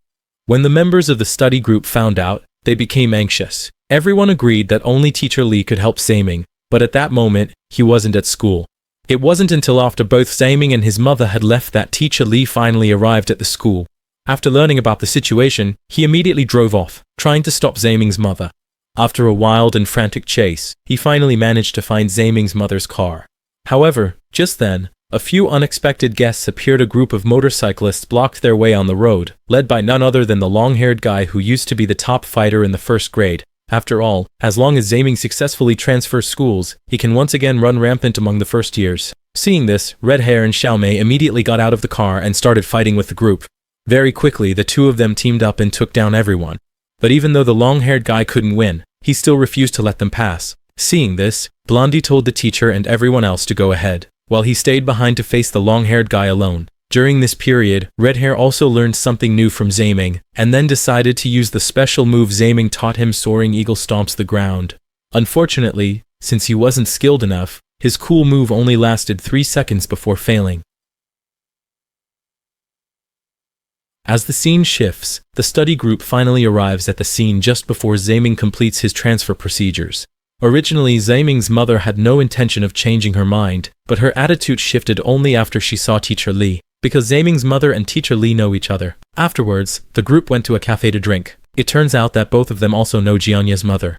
When the members of the study group found out, they became anxious. Everyone agreed that only Teacher Lee could help Zaiming, but at that moment, he wasn't at school. It wasn't until after both Zaiming and his mother had left that Teacher Lee finally arrived at the school. After learning about the situation, he immediately drove off, trying to stop Zaiming's mother. After a wild and frantic chase, he finally managed to find Zaiming's mother's car. However, just then, a few unexpected guests appeared. A group of motorcyclists blocked their way on the road, led by none other than the long-haired guy who used to be the top fighter in the first grade. After all, as long as Zaiming successfully transfers schools, he can once again run rampant among the first years. Seeing this, Red Hair and Xiaomei immediately got out of the car and started fighting with the group. Very quickly, the two of them teamed up and took down everyone. But even though the long-haired guy couldn't win, he still refused to let them pass. Seeing this, Blondie told the teacher and everyone else to go ahead, while he stayed behind to face the long-haired guy alone. During this period, Red Hair also learned something new from Zaiming, and then decided to use the special move Zaiming taught him. Soaring Eagle stomps the ground. Unfortunately, since he wasn't skilled enough, his cool move only lasted 3 seconds before failing. As the scene shifts, the study group finally arrives at the scene just before Zaiming completes his transfer procedures. Originally, Zaiming's mother had no intention of changing her mind, but her attitude shifted only after she saw Teacher Lee, because Zaiming's mother and Teacher Lee know each other. Afterwards, the group went to a cafe to drink. It turns out that both of them also know Jianye's mother.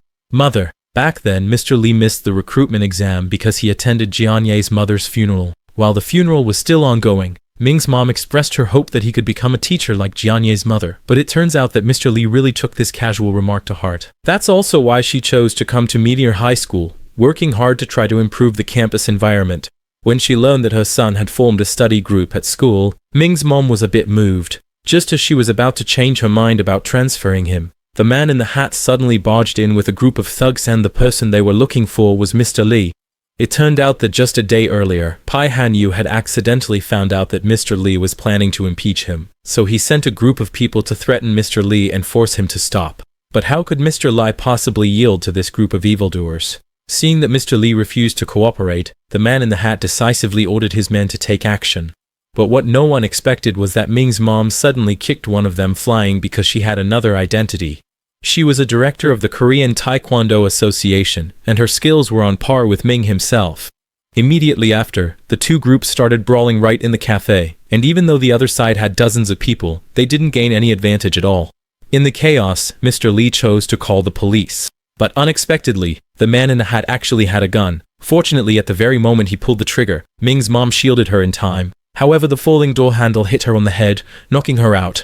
Back then, Mr. Lee missed the recruitment exam because he attended Jianye's mother's funeral. While the funeral was still ongoing, Ming's mom expressed her hope that he could become a teacher like Jianye's mother, but it turns out that Mr. Lee really took this casual remark to heart. That's also why she chose to come to Meteor High School, working hard to try to improve the campus environment. When she learned that her son had formed a study group at school, Ming's mom was a bit moved. Just as she was about to change her mind about transferring him, the man in the hat suddenly barged in with a group of thugs, and the person they were looking for was Mr. Lee. It turned out that just a day earlier, Pai Hanyu had accidentally found out that Mr. Lee was planning to impeach him, so he sent a group of people to threaten Mr. Lee and force him to stop. But how could Mr. Lee possibly yield to this group of evildoers? Seeing that Mr. Lee refused to cooperate, the man in the hat decisively ordered his men to take action. But what no one expected was that Ming's mom suddenly kicked one of them flying because she had another identity. She was a director of the Korean Taekwondo Association, and her skills were on par with Ming himself. Immediately after, the two groups started brawling right in the cafe, and even though the other side had dozens of people, they didn't gain any advantage at all. In the chaos, Mr. Lee chose to call the police. But unexpectedly, the man in the hat actually had a gun. Fortunately, at the very moment he pulled the trigger, Ming's mom shielded her in time. However, the falling door handle hit her on the head, knocking her out.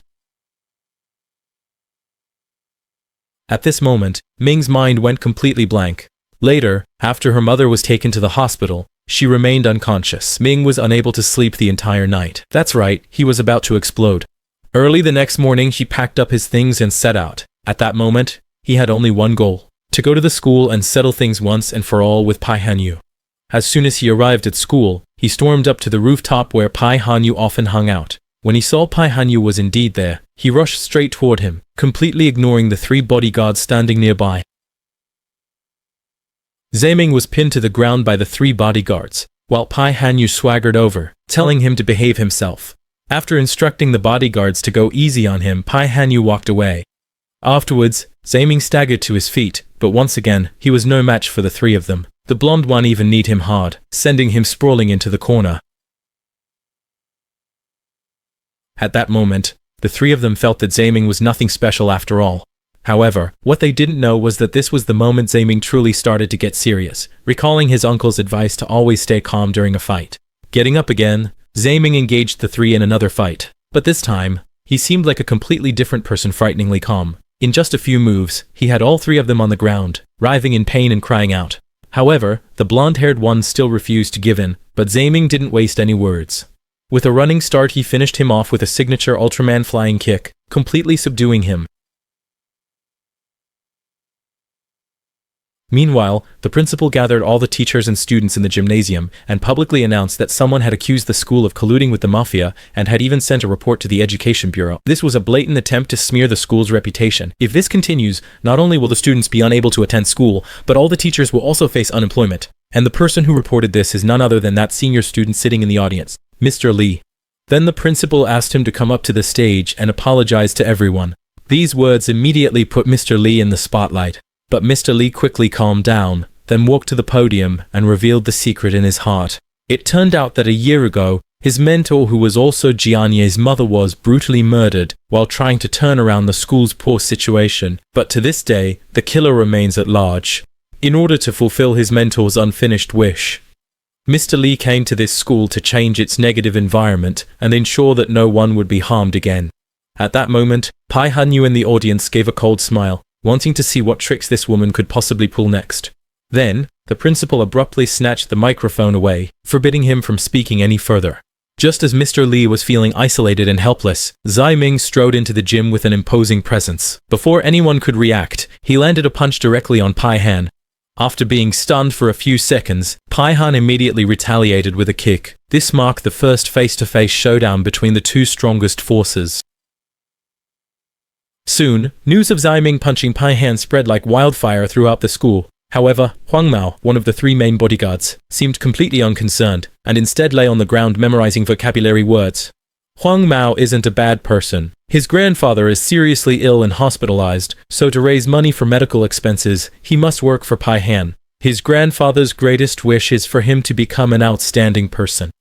At this moment, Ming's mind went completely blank. Later, after her mother was taken to the hospital, she remained unconscious. Ming was unable to sleep the entire night. That's right, he was about to explode. Early the next morning, he packed up his things and set out. At that moment, he had only one goal: to go to the school and settle things once and for all with Pai Hanyu. As soon as he arrived at school, he stormed up to the rooftop where Pai Hanyu often hung out. When he saw Pai Hanyu was indeed there, he rushed straight toward him, completely ignoring the 3 bodyguards standing nearby. Zaiming was pinned to the ground by the 3 bodyguards, while Pai Hanyu swaggered over, telling him to behave himself. After instructing the bodyguards to go easy on him, Pai Hanyu walked away. Afterwards, Zaiming staggered to his feet, but once again, he was no match for the 3 of them. The blonde one even kneed him hard, sending him sprawling into the corner. At that moment, the 3 of them felt that Zaiming was nothing special after all. However, what they didn't know was that this was the moment Zaiming truly started to get serious, recalling his uncle's advice to always stay calm during a fight. Getting up again, Zaiming engaged the 3 in another fight. But this time, he seemed like a completely different person, frighteningly calm. In just a few moves, he had all 3 of them on the ground, writhing in pain and crying out. However, the blonde-haired one still refused to give in, but Zaiming didn't waste any words. With a running start, he finished him off with a signature Ultraman flying kick, completely subduing him. Meanwhile, the principal gathered all the teachers and students in the gymnasium and publicly announced that someone had accused the school of colluding with the mafia and had even sent a report to the Education Bureau. This was a blatant attempt to smear the school's reputation. If this continues, not only will the students be unable to attend school, but all the teachers will also face unemployment. And the person who reported this is none other than that senior student sitting in the audience, Mr. Lee. Then the principal asked him to come up to the stage and apologize to everyone. These words immediately put Mr. Lee in the spotlight. But Mr. Lee quickly calmed down, then walked to the podium and revealed the secret in his heart. It turned out that a year ago, his mentor, who was also Jianye's mother, was brutally murdered while trying to turn around the school's poor situation. But to this day, the killer remains at large. In order to fulfill his mentor's unfinished wish, Mr. Lee came to this school to change its negative environment and ensure that no one would be harmed again. At that moment, Pai Hanyu in the audience gave a cold smile, wanting to see what tricks this woman could possibly pull next. Then, the principal abruptly snatched the microphone away, forbidding him from speaking any further. Just as Mr. Lee was feeling isolated and helpless, Zai Ming strode into the gym with an imposing presence. Before anyone could react, he landed a punch directly on Pai Han. After being stunned for a few seconds, Pai Han immediately retaliated with a kick. This marked the first face-to-face showdown between the two strongest forces. Soon, news of Zai Ming punching Pai Han spread like wildfire throughout the school. However, Huang Mao, one of the three main bodyguards, seemed completely unconcerned, and instead lay on the ground memorizing vocabulary words. Huang Mao isn't a bad person. His grandfather is seriously ill and hospitalized, so to raise money for medical expenses, he must work for Pai Han. His grandfather's greatest wish is for him to become an outstanding person.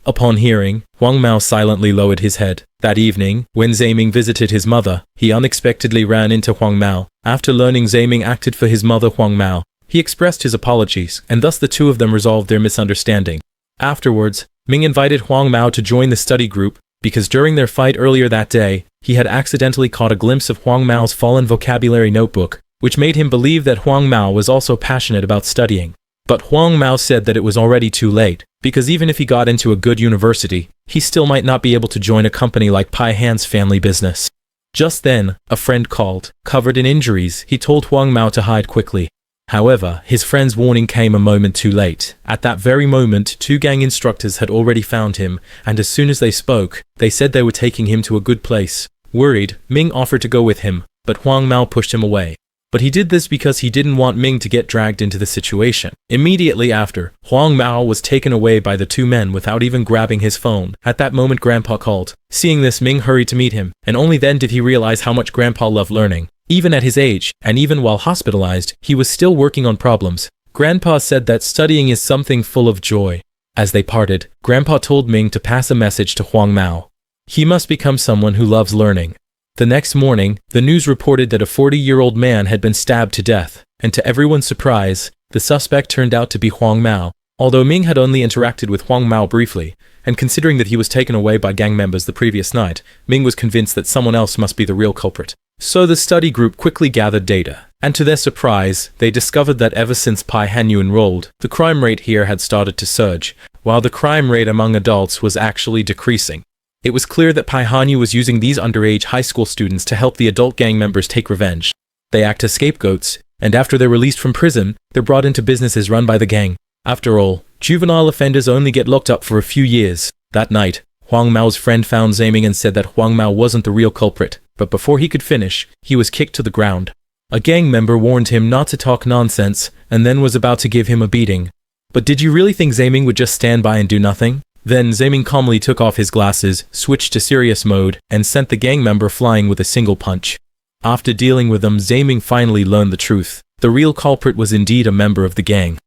Upon hearing, Huang Mao silently lowered his head. That evening, when Zai Ming visited his mother, he unexpectedly ran into Huang Mao. After learning Zai Ming acted for his mother Huang Mao, he expressed his apologies, and thus the two of them resolved their misunderstanding. Afterwards, Ming invited Huang Mao to join the study group, because during their fight earlier that day, he had accidentally caught a glimpse of Huang Mao's fallen vocabulary notebook, which made him believe that Huang Mao was also passionate about studying. But Huang Mao said that it was already too late, because even if he got into a good university, he still might not be able to join a company like Pai Han's family business. Just then, a friend called. Covered in injuries, he told Huang Mao to hide quickly. However, his friend's warning came a moment too late. At that very moment, two gang instructors had already found him, and as soon as they spoke, they said they were taking him to a good place. Worried, Ming offered to go with him, but Huang Mao pushed him away. But he did this because he didn't want Ming to get dragged into the situation. Immediately after, Huang Mao was taken away by the two men without even grabbing his phone. At that moment, Grandpa called. Seeing this, Ming hurried to meet him, and only then did he realize how much Grandpa loved learning. Even at his age, and even while hospitalized, he was still working on problems. Grandpa said that studying is something full of joy. As they parted, Grandpa told Ming to pass a message to Huang Mao. He must become someone who loves learning. The next morning, the news reported that a 40-year-old man had been stabbed to death, and to everyone's surprise, the suspect turned out to be Huang Mao. Although Ming had only interacted with Huang Mao briefly, and considering that he was taken away by gang members the previous night, Ming was convinced that someone else must be the real culprit. So the study group quickly gathered data, and to their surprise, they discovered that ever since Pai Hanyu enrolled, the crime rate here had started to surge, while the crime rate among adults was actually decreasing. It was clear that Pai Hanyu was using these underage high school students to help the adult gang members take revenge. They act as scapegoats, and after they're released from prison, they're brought into businesses run by the gang. After all, juvenile offenders only get locked up for a few years. That night, Huang Mao's friend found Zai Ming and said that Huang Mao wasn't the real culprit, but before he could finish, he was kicked to the ground. A gang member warned him not to talk nonsense, and then was about to give him a beating. But did you really think Zai Ming would just stand by and do nothing? Then Zai Ming calmly took off his glasses, switched to serious mode, and sent the gang member flying with a single punch. After dealing with them, Zai Ming finally learned the truth. The real culprit was indeed a member of the gang.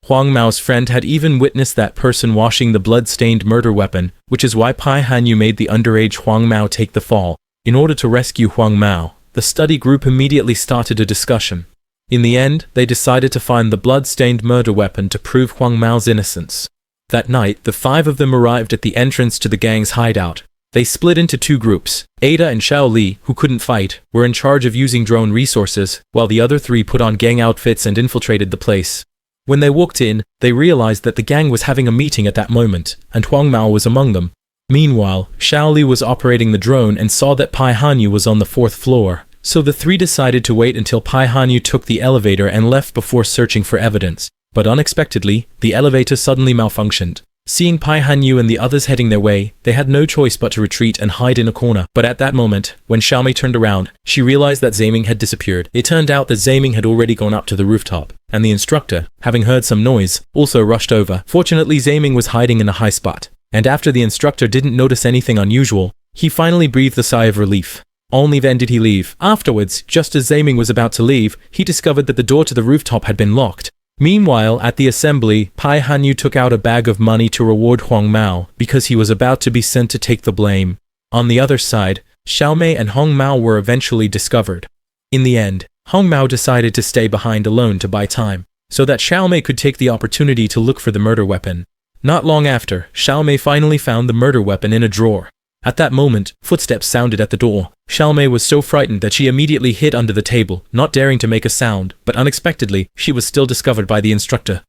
Huang Mao's friend had even witnessed that person washing the blood-stained murder weapon, which is why Pai Hanyu made the underage Huang Mao take the fall. In order to rescue Huang Mao, the study group immediately started a discussion. In the end, they decided to find the blood-stained murder weapon to prove Huang Mao's innocence. That night, the five of them arrived at the entrance to the gang's hideout. They split into two groups. Ada and Xiao Li, who couldn't fight, were in charge of using drone resources, while the other three put on gang outfits and infiltrated the place. When they walked in, they realized that the gang was having a meeting at that moment, and Huang Mao was among them. Meanwhile, Xiao Li was operating the drone and saw that Pai Hanyu was on the 4th floor, So the three decided to wait until Pai Hanyu took the elevator and left before searching for evidence. But unexpectedly, the elevator suddenly malfunctioned. Seeing Pai Hanyu and the others heading their way, they had no choice but to retreat and hide in a corner. But at that moment, when Xiaomei turned around, she realized that Zaiming had disappeared. It turned out that Zaiming had already gone up to the rooftop, and the instructor, having heard some noise, also rushed over. Fortunately, Zaiming was hiding in a high spot, and after the instructor didn't notice anything unusual, he finally breathed a sigh of relief. Only then did he leave. Afterwards, just as Zaiming was about to leave, he discovered that the door to the rooftop had been locked. Meanwhile, at the assembly, Pai Hanyu took out a bag of money to reward Huang Mao because he was about to be sent to take the blame. On the other side, Xiaomei and Hong Mao were eventually discovered. In the end, Hong Mao decided to stay behind alone to buy time, so that Xiaomei could take the opportunity to look for the murder weapon. Not long after, Xiaomei finally found the murder weapon in a drawer. At that moment, footsteps sounded at the door. Xiaomei was so frightened that she immediately hid under the table, not daring to make a sound, but unexpectedly, she was still discovered by the instructor.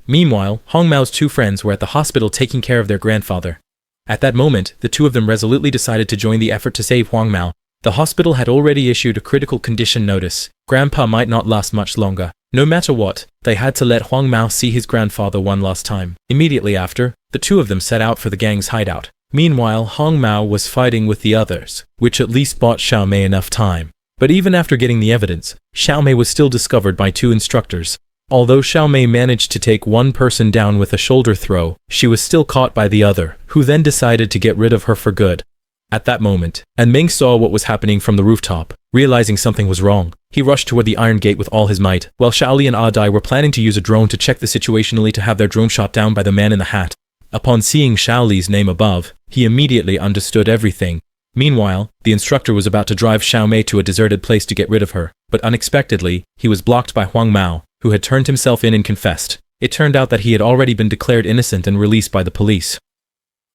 Meanwhile, Hong Mao's two friends were at the hospital taking care of their grandfather. At that moment, the two of them resolutely decided to join the effort to save Huang Mao. The hospital had already issued a critical condition notice. Grandpa might not last much longer. No matter what, they had to let Huang Mao see his grandfather one last time. Immediately after, the two of them set out for the gang's hideout. Meanwhile, Hong Mao was fighting with the others, which at least bought Xiaomei enough time. But even after getting the evidence, Xiaomei was still discovered by two instructors. Although Xiaomei managed to take one person down with a shoulder throw, she was still caught by the other, who then decided to get rid of her for good. At that moment, and Ming saw what was happening from the rooftop. Realizing something was wrong, he rushed toward the iron gate with all his might, while Shaoli and Adai were planning to use a drone to check the situation only to have their drone shot down by the man in the hat. Upon seeing Shaoli's name above, he immediately understood everything. Meanwhile, the instructor was about to drive Xiaomei to a deserted place to get rid of her, but unexpectedly, he was blocked by Huang Mao, who had turned himself in and confessed. It turned out that he had already been declared innocent and released by the police.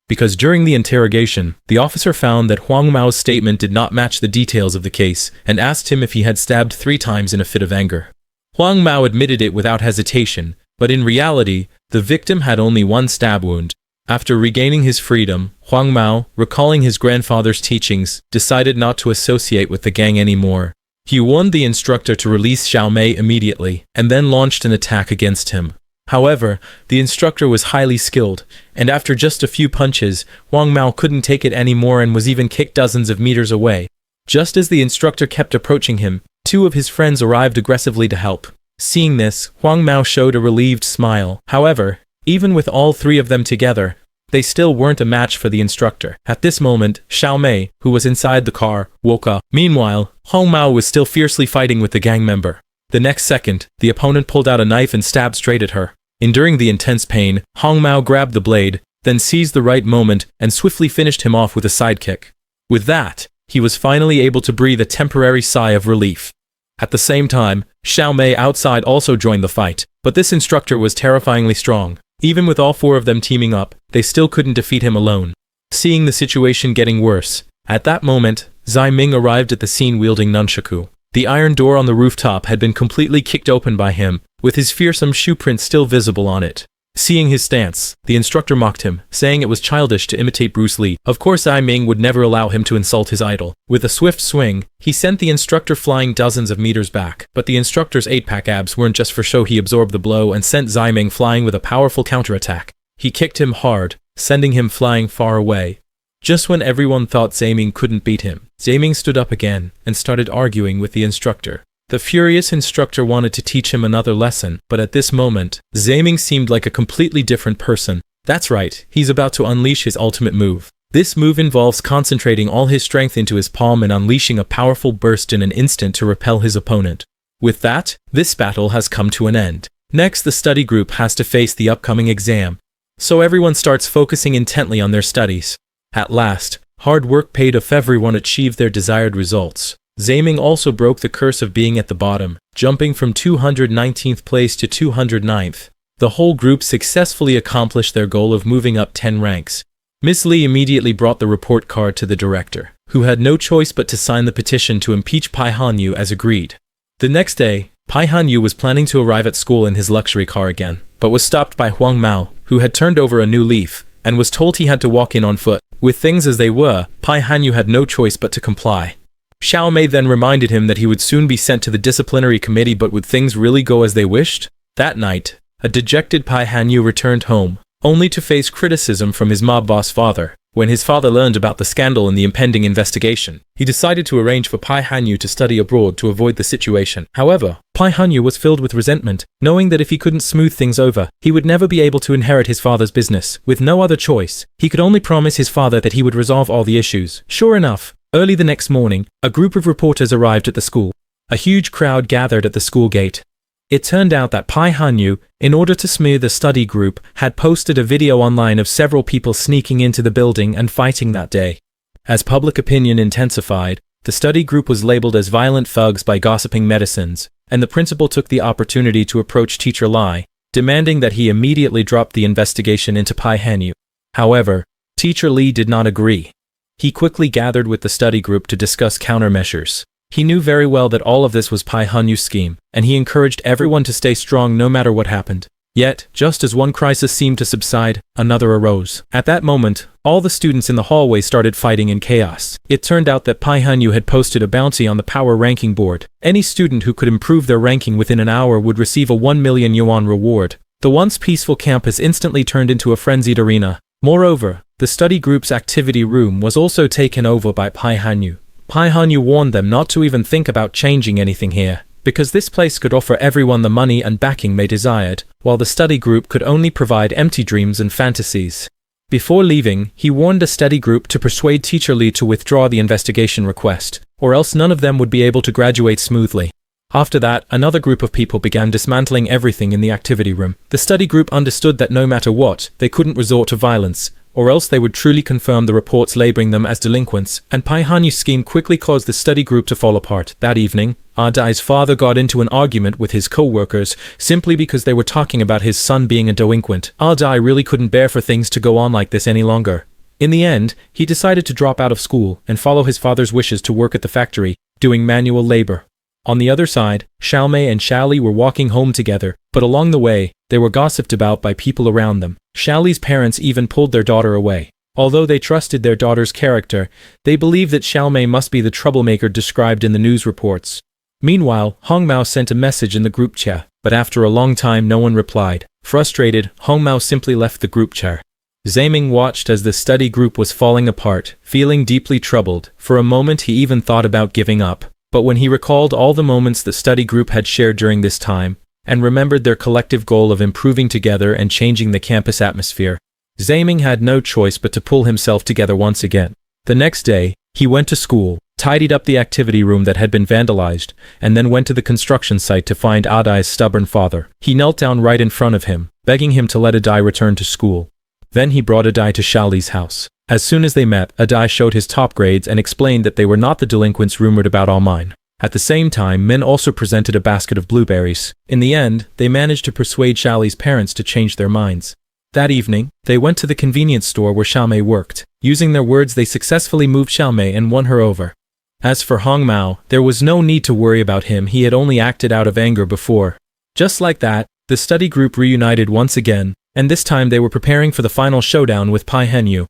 Because during the interrogation, the officer found that Huang Mao's statement did not match the details of the case, and asked him if he had stabbed 3 times in a fit of anger. Huang Mao admitted it without hesitation, but in reality, the victim had only 1 stab wound. After regaining his freedom, Huang Mao, recalling his grandfather's teachings, decided not to associate with the gang anymore. He warned the instructor to release Xiaomei immediately, and then launched an attack against him. However, the instructor was highly skilled, and after just a few punches, Huang Mao couldn't take it anymore and was even kicked dozens of meters away. Just as the instructor kept approaching him, 2 of his friends arrived aggressively to help. Seeing this, Huang Mao showed a relieved smile. However, even with all 3 of them together, they still weren't a match for the instructor. At this moment, Xiaomei, who was inside the car, woke up. Meanwhile, Hong Mao was still fiercely fighting with the gang member. The next second, the opponent pulled out a knife and stabbed straight at her. Enduring the intense pain, Hong Mao grabbed the blade, then seized the right moment and swiftly finished him off with a sidekick. With that, he was finally able to breathe a temporary sigh of relief. At the same time, Xiaomei outside also joined the fight, but this instructor was terrifyingly strong. Even with all 4 of them teaming up, they still couldn't defeat him alone. Seeing the situation getting worse, at that moment, Zai Ming arrived at the scene wielding nunchaku. The iron door on the rooftop had been completely kicked open by him, with his fearsome shoe print still visible on it. Seeing his stance, the instructor mocked him, saying it was childish to imitate Bruce Lee. Of course, Zai Ming would never allow him to insult his idol. With a swift swing, he sent the instructor flying dozens of meters back. But the instructor's 8-pack abs weren't just for show. He absorbed the blow and sent Zai Ming flying with a powerful counterattack. He kicked him hard, sending him flying far away. Just when everyone thought Zai Ming couldn't beat him, Zai Ming stood up again and started arguing with the instructor. The furious instructor wanted to teach him another lesson, but at this moment, Zai Ming seemed like a completely different person. That's right, he's about to unleash his ultimate move. This move involves concentrating all his strength into his palm and unleashing a powerful burst in an instant to repel his opponent. With that, this battle has come to an end. Next, the study group has to face the upcoming exam, so everyone starts focusing intently on their studies. At last, hard work paid off. Everyone achieved their desired results. Zai Ming also broke the curse of being at the bottom, jumping from 219th place to 209th. The whole group successfully accomplished their goal of moving up 10 ranks. Miss Lee immediately brought the report card to the director, who had no choice but to sign the petition to impeach Pai Hanyu as agreed. The next day, Pai Hanyu was planning to arrive at school in his luxury car again, but was stopped by Huang Mao, who had turned over a new leaf, and was told he had to walk in on foot. With things as they were, Pai Hanyu had no choice but to comply. Xiao Mei then reminded him that he would soon be sent to the disciplinary committee, but would things really go as they wished? That night, a dejected Pai Hanyu returned home, only to face criticism from his mob boss father. When his father learned about the scandal and the impending investigation, he decided to arrange for Pai Hanyu to study abroad to avoid the situation. However, Pai Hanyu was filled with resentment, knowing that if he couldn't smooth things over, he would never be able to inherit his father's business. With no other choice, he could only promise his father that he would resolve all the issues. Sure enough, early the next morning, a group of reporters arrived at the school. A huge crowd gathered at the school gate. It turned out that Pai Hanyu, in order to smear the study group, had posted a video online of several people sneaking into the building and fighting that day. As public opinion intensified, the study group was labeled as violent thugs by gossiping medicines, and the principal took the opportunity to approach Teacher Lai, demanding that he immediately drop the investigation into Pai Hanyu. However, Teacher Li did not agree. He quickly gathered with the study group to discuss countermeasures. He knew very well that all of this was Pai Hanyu's scheme, and he encouraged everyone to stay strong no matter what happened. Yet, just as one crisis seemed to subside, another arose. At that moment, all the students in the hallway started fighting in chaos. It turned out that Pai Hanyu had posted a bounty on the power ranking board. Any student who could improve their ranking within an hour would receive a 1 million yuan reward. The once peaceful campus instantly turned into a frenzied arena. Moreover, the study group's activity room was also taken over by Pai Hanyu. Pai Hanyu warned them not to even think about changing anything here, because this place could offer everyone the money and backing they desired, while the study group could only provide empty dreams and fantasies. Before leaving, he warned the study group to persuade Teacher Li to withdraw the investigation request, or else none of them would be able to graduate smoothly. After that, another group of people began dismantling everything in the activity room. The study group understood that no matter what, they couldn't resort to violence, or else they would truly confirm the reports labeling them as delinquents, and Pai Hanyu's scheme quickly caused the study group to fall apart. That evening, Dai's father got into an argument with his co-workers simply because they were talking about his son being a delinquent. Dai really couldn't bear for things to go on like this any longer. In the end, he decided to drop out of school and follow his father's wishes to work at the factory, doing manual labor. On the other side, Xiao Mei and Xiao Li were walking home together, but along the way, they were gossiped about by people around them. Xiao Li's parents even pulled their daughter away. Although they trusted their daughter's character, they believed that Xiao Mei must be the troublemaker described in the news reports. Meanwhile, Hong Mao sent a message in the group chat, but after a long time no one replied. Frustrated, Hong Mao simply left the group chat. Zaiming watched as the study group was falling apart, feeling deeply troubled. For a moment he even thought about giving up. But when he recalled all the moments the study group had shared during this time, and remembered their collective goal of improving together and changing the campus atmosphere, Zaiming had no choice but to pull himself together once again. The next day, he went to school, tidied up the activity room that had been vandalized, and then went to the construction site to find Adai's stubborn father. He knelt down right in front of him, begging him to let Adai return to school. Then he brought Adai to Xiaoli's house. As soon as they met, Adai showed his top grades and explained that they were not the delinquents rumored about online. At the same time, Min also presented a basket of blueberries. In the end, they managed to persuade Xiaoli's parents to change their minds. That evening, they went to the convenience store where Xiao Mei worked. Using their words, they successfully moved Xiao Mei and won her over. As for Hong Mao, there was no need to worry about him, he had only acted out of anger before. Just like that, the study group reunited once again, and this time they were preparing for the final showdown with Pai Hanyu.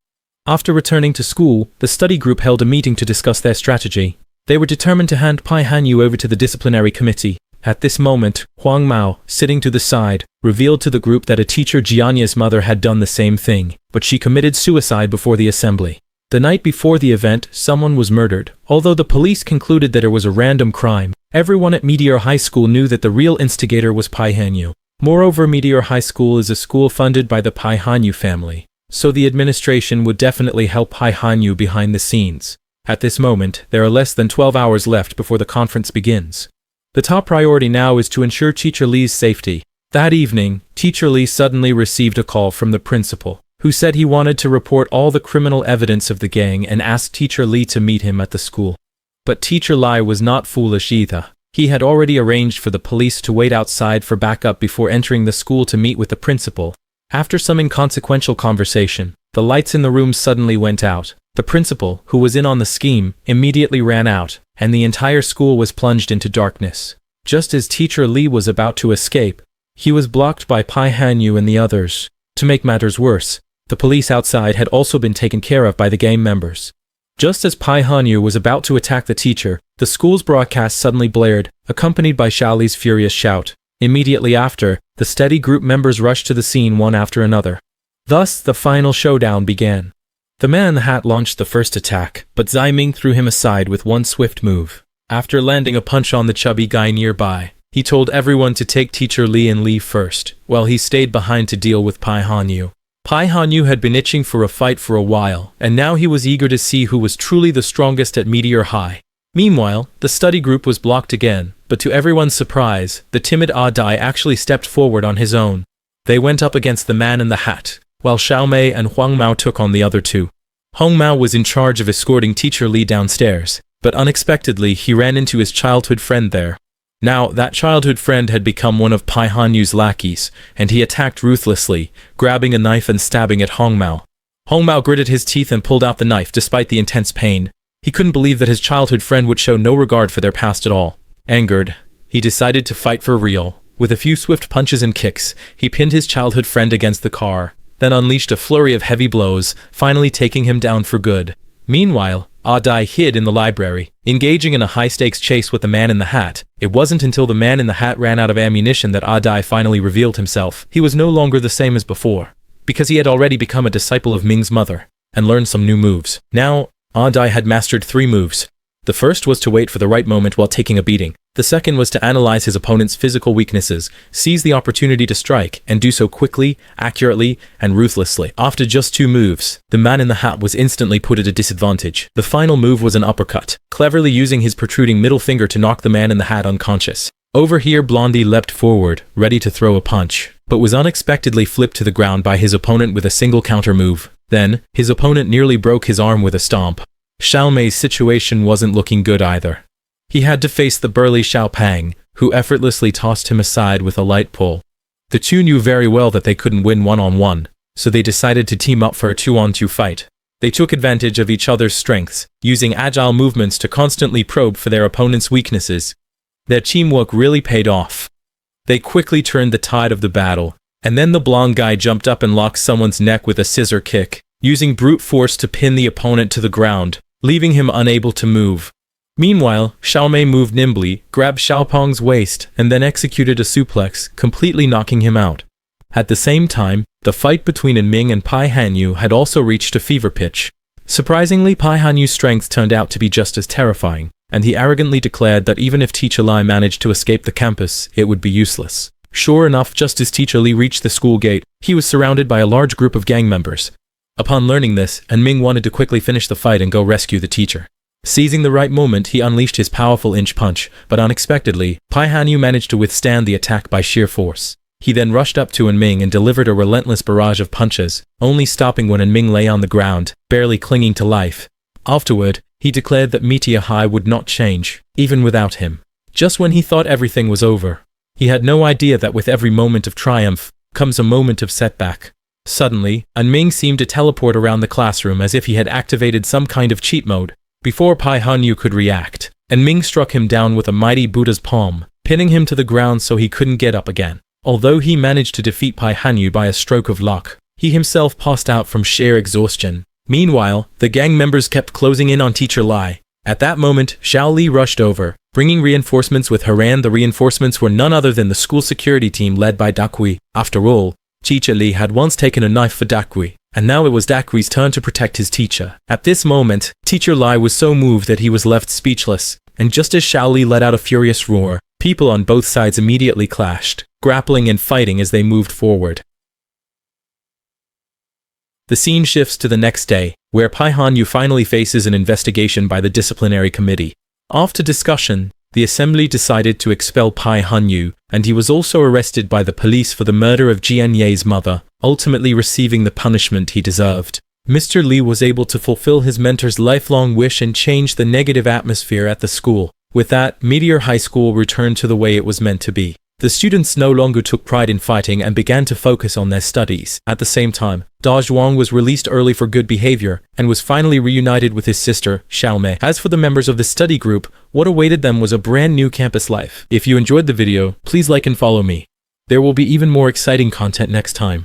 After returning to school, the study group held a meeting to discuss their strategy. They were determined to hand Pai Hanyu over to the disciplinary committee. At this moment, Huang Mao, sitting to the side, revealed to the group that a teacher Jianya's mother had done the same thing, but she committed suicide before the assembly. The night before the event, someone was murdered. Although the police concluded that it was a random crime, everyone at Meteor High School knew that the real instigator was Pai Hanyu. Moreover, Meteor High School is a school funded by the Pai Hanyu family, so the administration would definitely help Pai Hanyu behind the scenes. At this moment, there are less than 12 hours left before the conference begins. The top priority now is to ensure Teacher Li's safety. That evening, Teacher Li suddenly received a call from the principal, who said he wanted to report all the criminal evidence of the gang and asked Teacher Li to meet him at the school. But Teacher Li was not foolish either. He had already arranged for the police to wait outside for backup before entering the school to meet with the principal. After some inconsequential conversation, the lights in the room suddenly went out. The principal, who was in on the scheme, immediately ran out, and the entire school was plunged into darkness. Just as Teacher Li was about to escape, he was blocked by Pai Hanyu and the others. To make matters worse, the police outside had also been taken care of by the gang members. Just as Pai Hanyu was about to attack the teacher, the school's broadcast suddenly blared, accompanied by Xiaoli's furious shout. Immediately after, the steady group members rushed to the scene one after another. Thus, the final showdown began. The man in the hat launched the first attack, but Zai Ming threw him aside with one swift move. After landing a punch on the chubby guy nearby, he told everyone to take Teacher Li and leave first, while he stayed behind to deal with Pai Hanyu. Pai Hanyu had been itching for a fight for a while, and now he was eager to see who was truly the strongest at Meteor High. Meanwhile, the study group was blocked again, but to everyone's surprise, the timid Ah Dai actually stepped forward on his own. They went up against the man in the hat, while Xiao Mei and Huang Mao took on the other two. Hong Mao was in charge of escorting Teacher Li downstairs, but unexpectedly he ran into his childhood friend there. Now, that childhood friend had become one of Pai Hanyu's lackeys, and he attacked ruthlessly, grabbing a knife and stabbing at Hong Mao. Hong Mao gritted his teeth and pulled out the knife despite the intense pain. He couldn't believe that his childhood friend would show no regard for their past at all. Angered, he decided to fight for real. With a few swift punches and kicks, he pinned his childhood friend against the car, then unleashed a flurry of heavy blows, finally taking him down for good. Meanwhile, Ah Dai hid in the library, engaging in a high-stakes chase with the man in the hat. It wasn't until the man in the hat ran out of ammunition that Ah Dai finally revealed himself. He was no longer the same as before, because he had already become a disciple of Ming's mother, and learned some new moves. Now, Ah Dai had mastered 3 moves. The first was to wait for the right moment while taking a beating. The second was to analyze his opponent's physical weaknesses, seize the opportunity to strike, and do so quickly, accurately, and ruthlessly. After just 2 moves, the man in the hat was instantly put at a disadvantage. The final move was an uppercut, cleverly using his protruding middle finger to knock the man in the hat unconscious. Over here, Blondie leapt forward, ready to throw a punch, but was unexpectedly flipped to the ground by his opponent with a single counter move. Then, his opponent nearly broke his arm with a stomp. Xiao Mei's situation wasn't looking good either. He had to face the burly Xiao Pang, who effortlessly tossed him aside with a light pull. The two knew very well that they couldn't win one-on-one, so they decided to team up for a 2-on-2 fight. They took advantage of each other's strengths, using agile movements to constantly probe for their opponent's weaknesses. Their teamwork really paid off. They quickly turned the tide of the battle, and then the blonde guy jumped up and locked someone's neck with a scissor kick, using brute force to pin the opponent to the ground, leaving him unable to move. Meanwhile, Xiao Mei moved nimbly, grabbed Xiao Peng's waist, and then executed a suplex, completely knocking him out. At the same time, the fight between Ming and Pai Hanyu had also reached a fever pitch. Surprisingly, Pai Hanyu's strength turned out to be just as terrifying, and he arrogantly declared that even if Teacher Li managed to escape the campus, it would be useless. Sure enough, just as Teacher Li reached the school gate, he was surrounded by a large group of gang members. Upon learning this, Ming wanted to quickly finish the fight and go rescue the teacher. Seizing the right moment, he unleashed his powerful inch punch, but unexpectedly, Pai Hanyu managed to withstand the attack by sheer force. He then rushed up to Ming and delivered a relentless barrage of punches, only stopping when Ming lay on the ground, barely clinging to life. Afterward, he declared that Meteor High would not change, even without him. Just when he thought everything was over, he had no idea that with every moment of triumph comes a moment of setback. Suddenly, Ming seemed to teleport around the classroom as if he had activated some kind of cheat mode. Before Pai Hanyu could react, Ming struck him down with a mighty Buddha's palm, pinning him to the ground so he couldn't get up again. Although he managed to defeat Pai Hanyu by a stroke of luck, he himself passed out from sheer exhaustion. Meanwhile, the gang members kept closing in on Teacher Li. At that moment, Xiao Li rushed over, bringing reinforcements with her, and the reinforcements were none other than the school security team led by Dakui. After all, Teacher Li had once taken a knife for Dakui, and now it was Dakui's turn to protect his teacher. At this moment, Teacher Li was so moved that he was left speechless, and just as Xiao Li let out a furious roar, people on both sides immediately clashed, grappling and fighting as they moved forward. The scene shifts to the next day, where Pai Hanyu finally faces an investigation by the disciplinary committee. After discussion, the assembly decided to expel Pai Hanyu, and he was also arrested by the police for the murder of Jian Ye's mother, ultimately receiving the punishment he deserved. Mr. Li was able to fulfill his mentor's lifelong wish and change the negative atmosphere at the school. With that, Meteor High School returned to the way it was meant to be. The students no longer took pride in fighting and began to focus on their studies. At the same time, Da Zhuang was released early for good behavior and was finally reunited with his sister, Xiao Mei. As for the members of the study group, what awaited them was a brand new campus life. If you enjoyed the video, please like and follow me. There will be even more exciting content next time.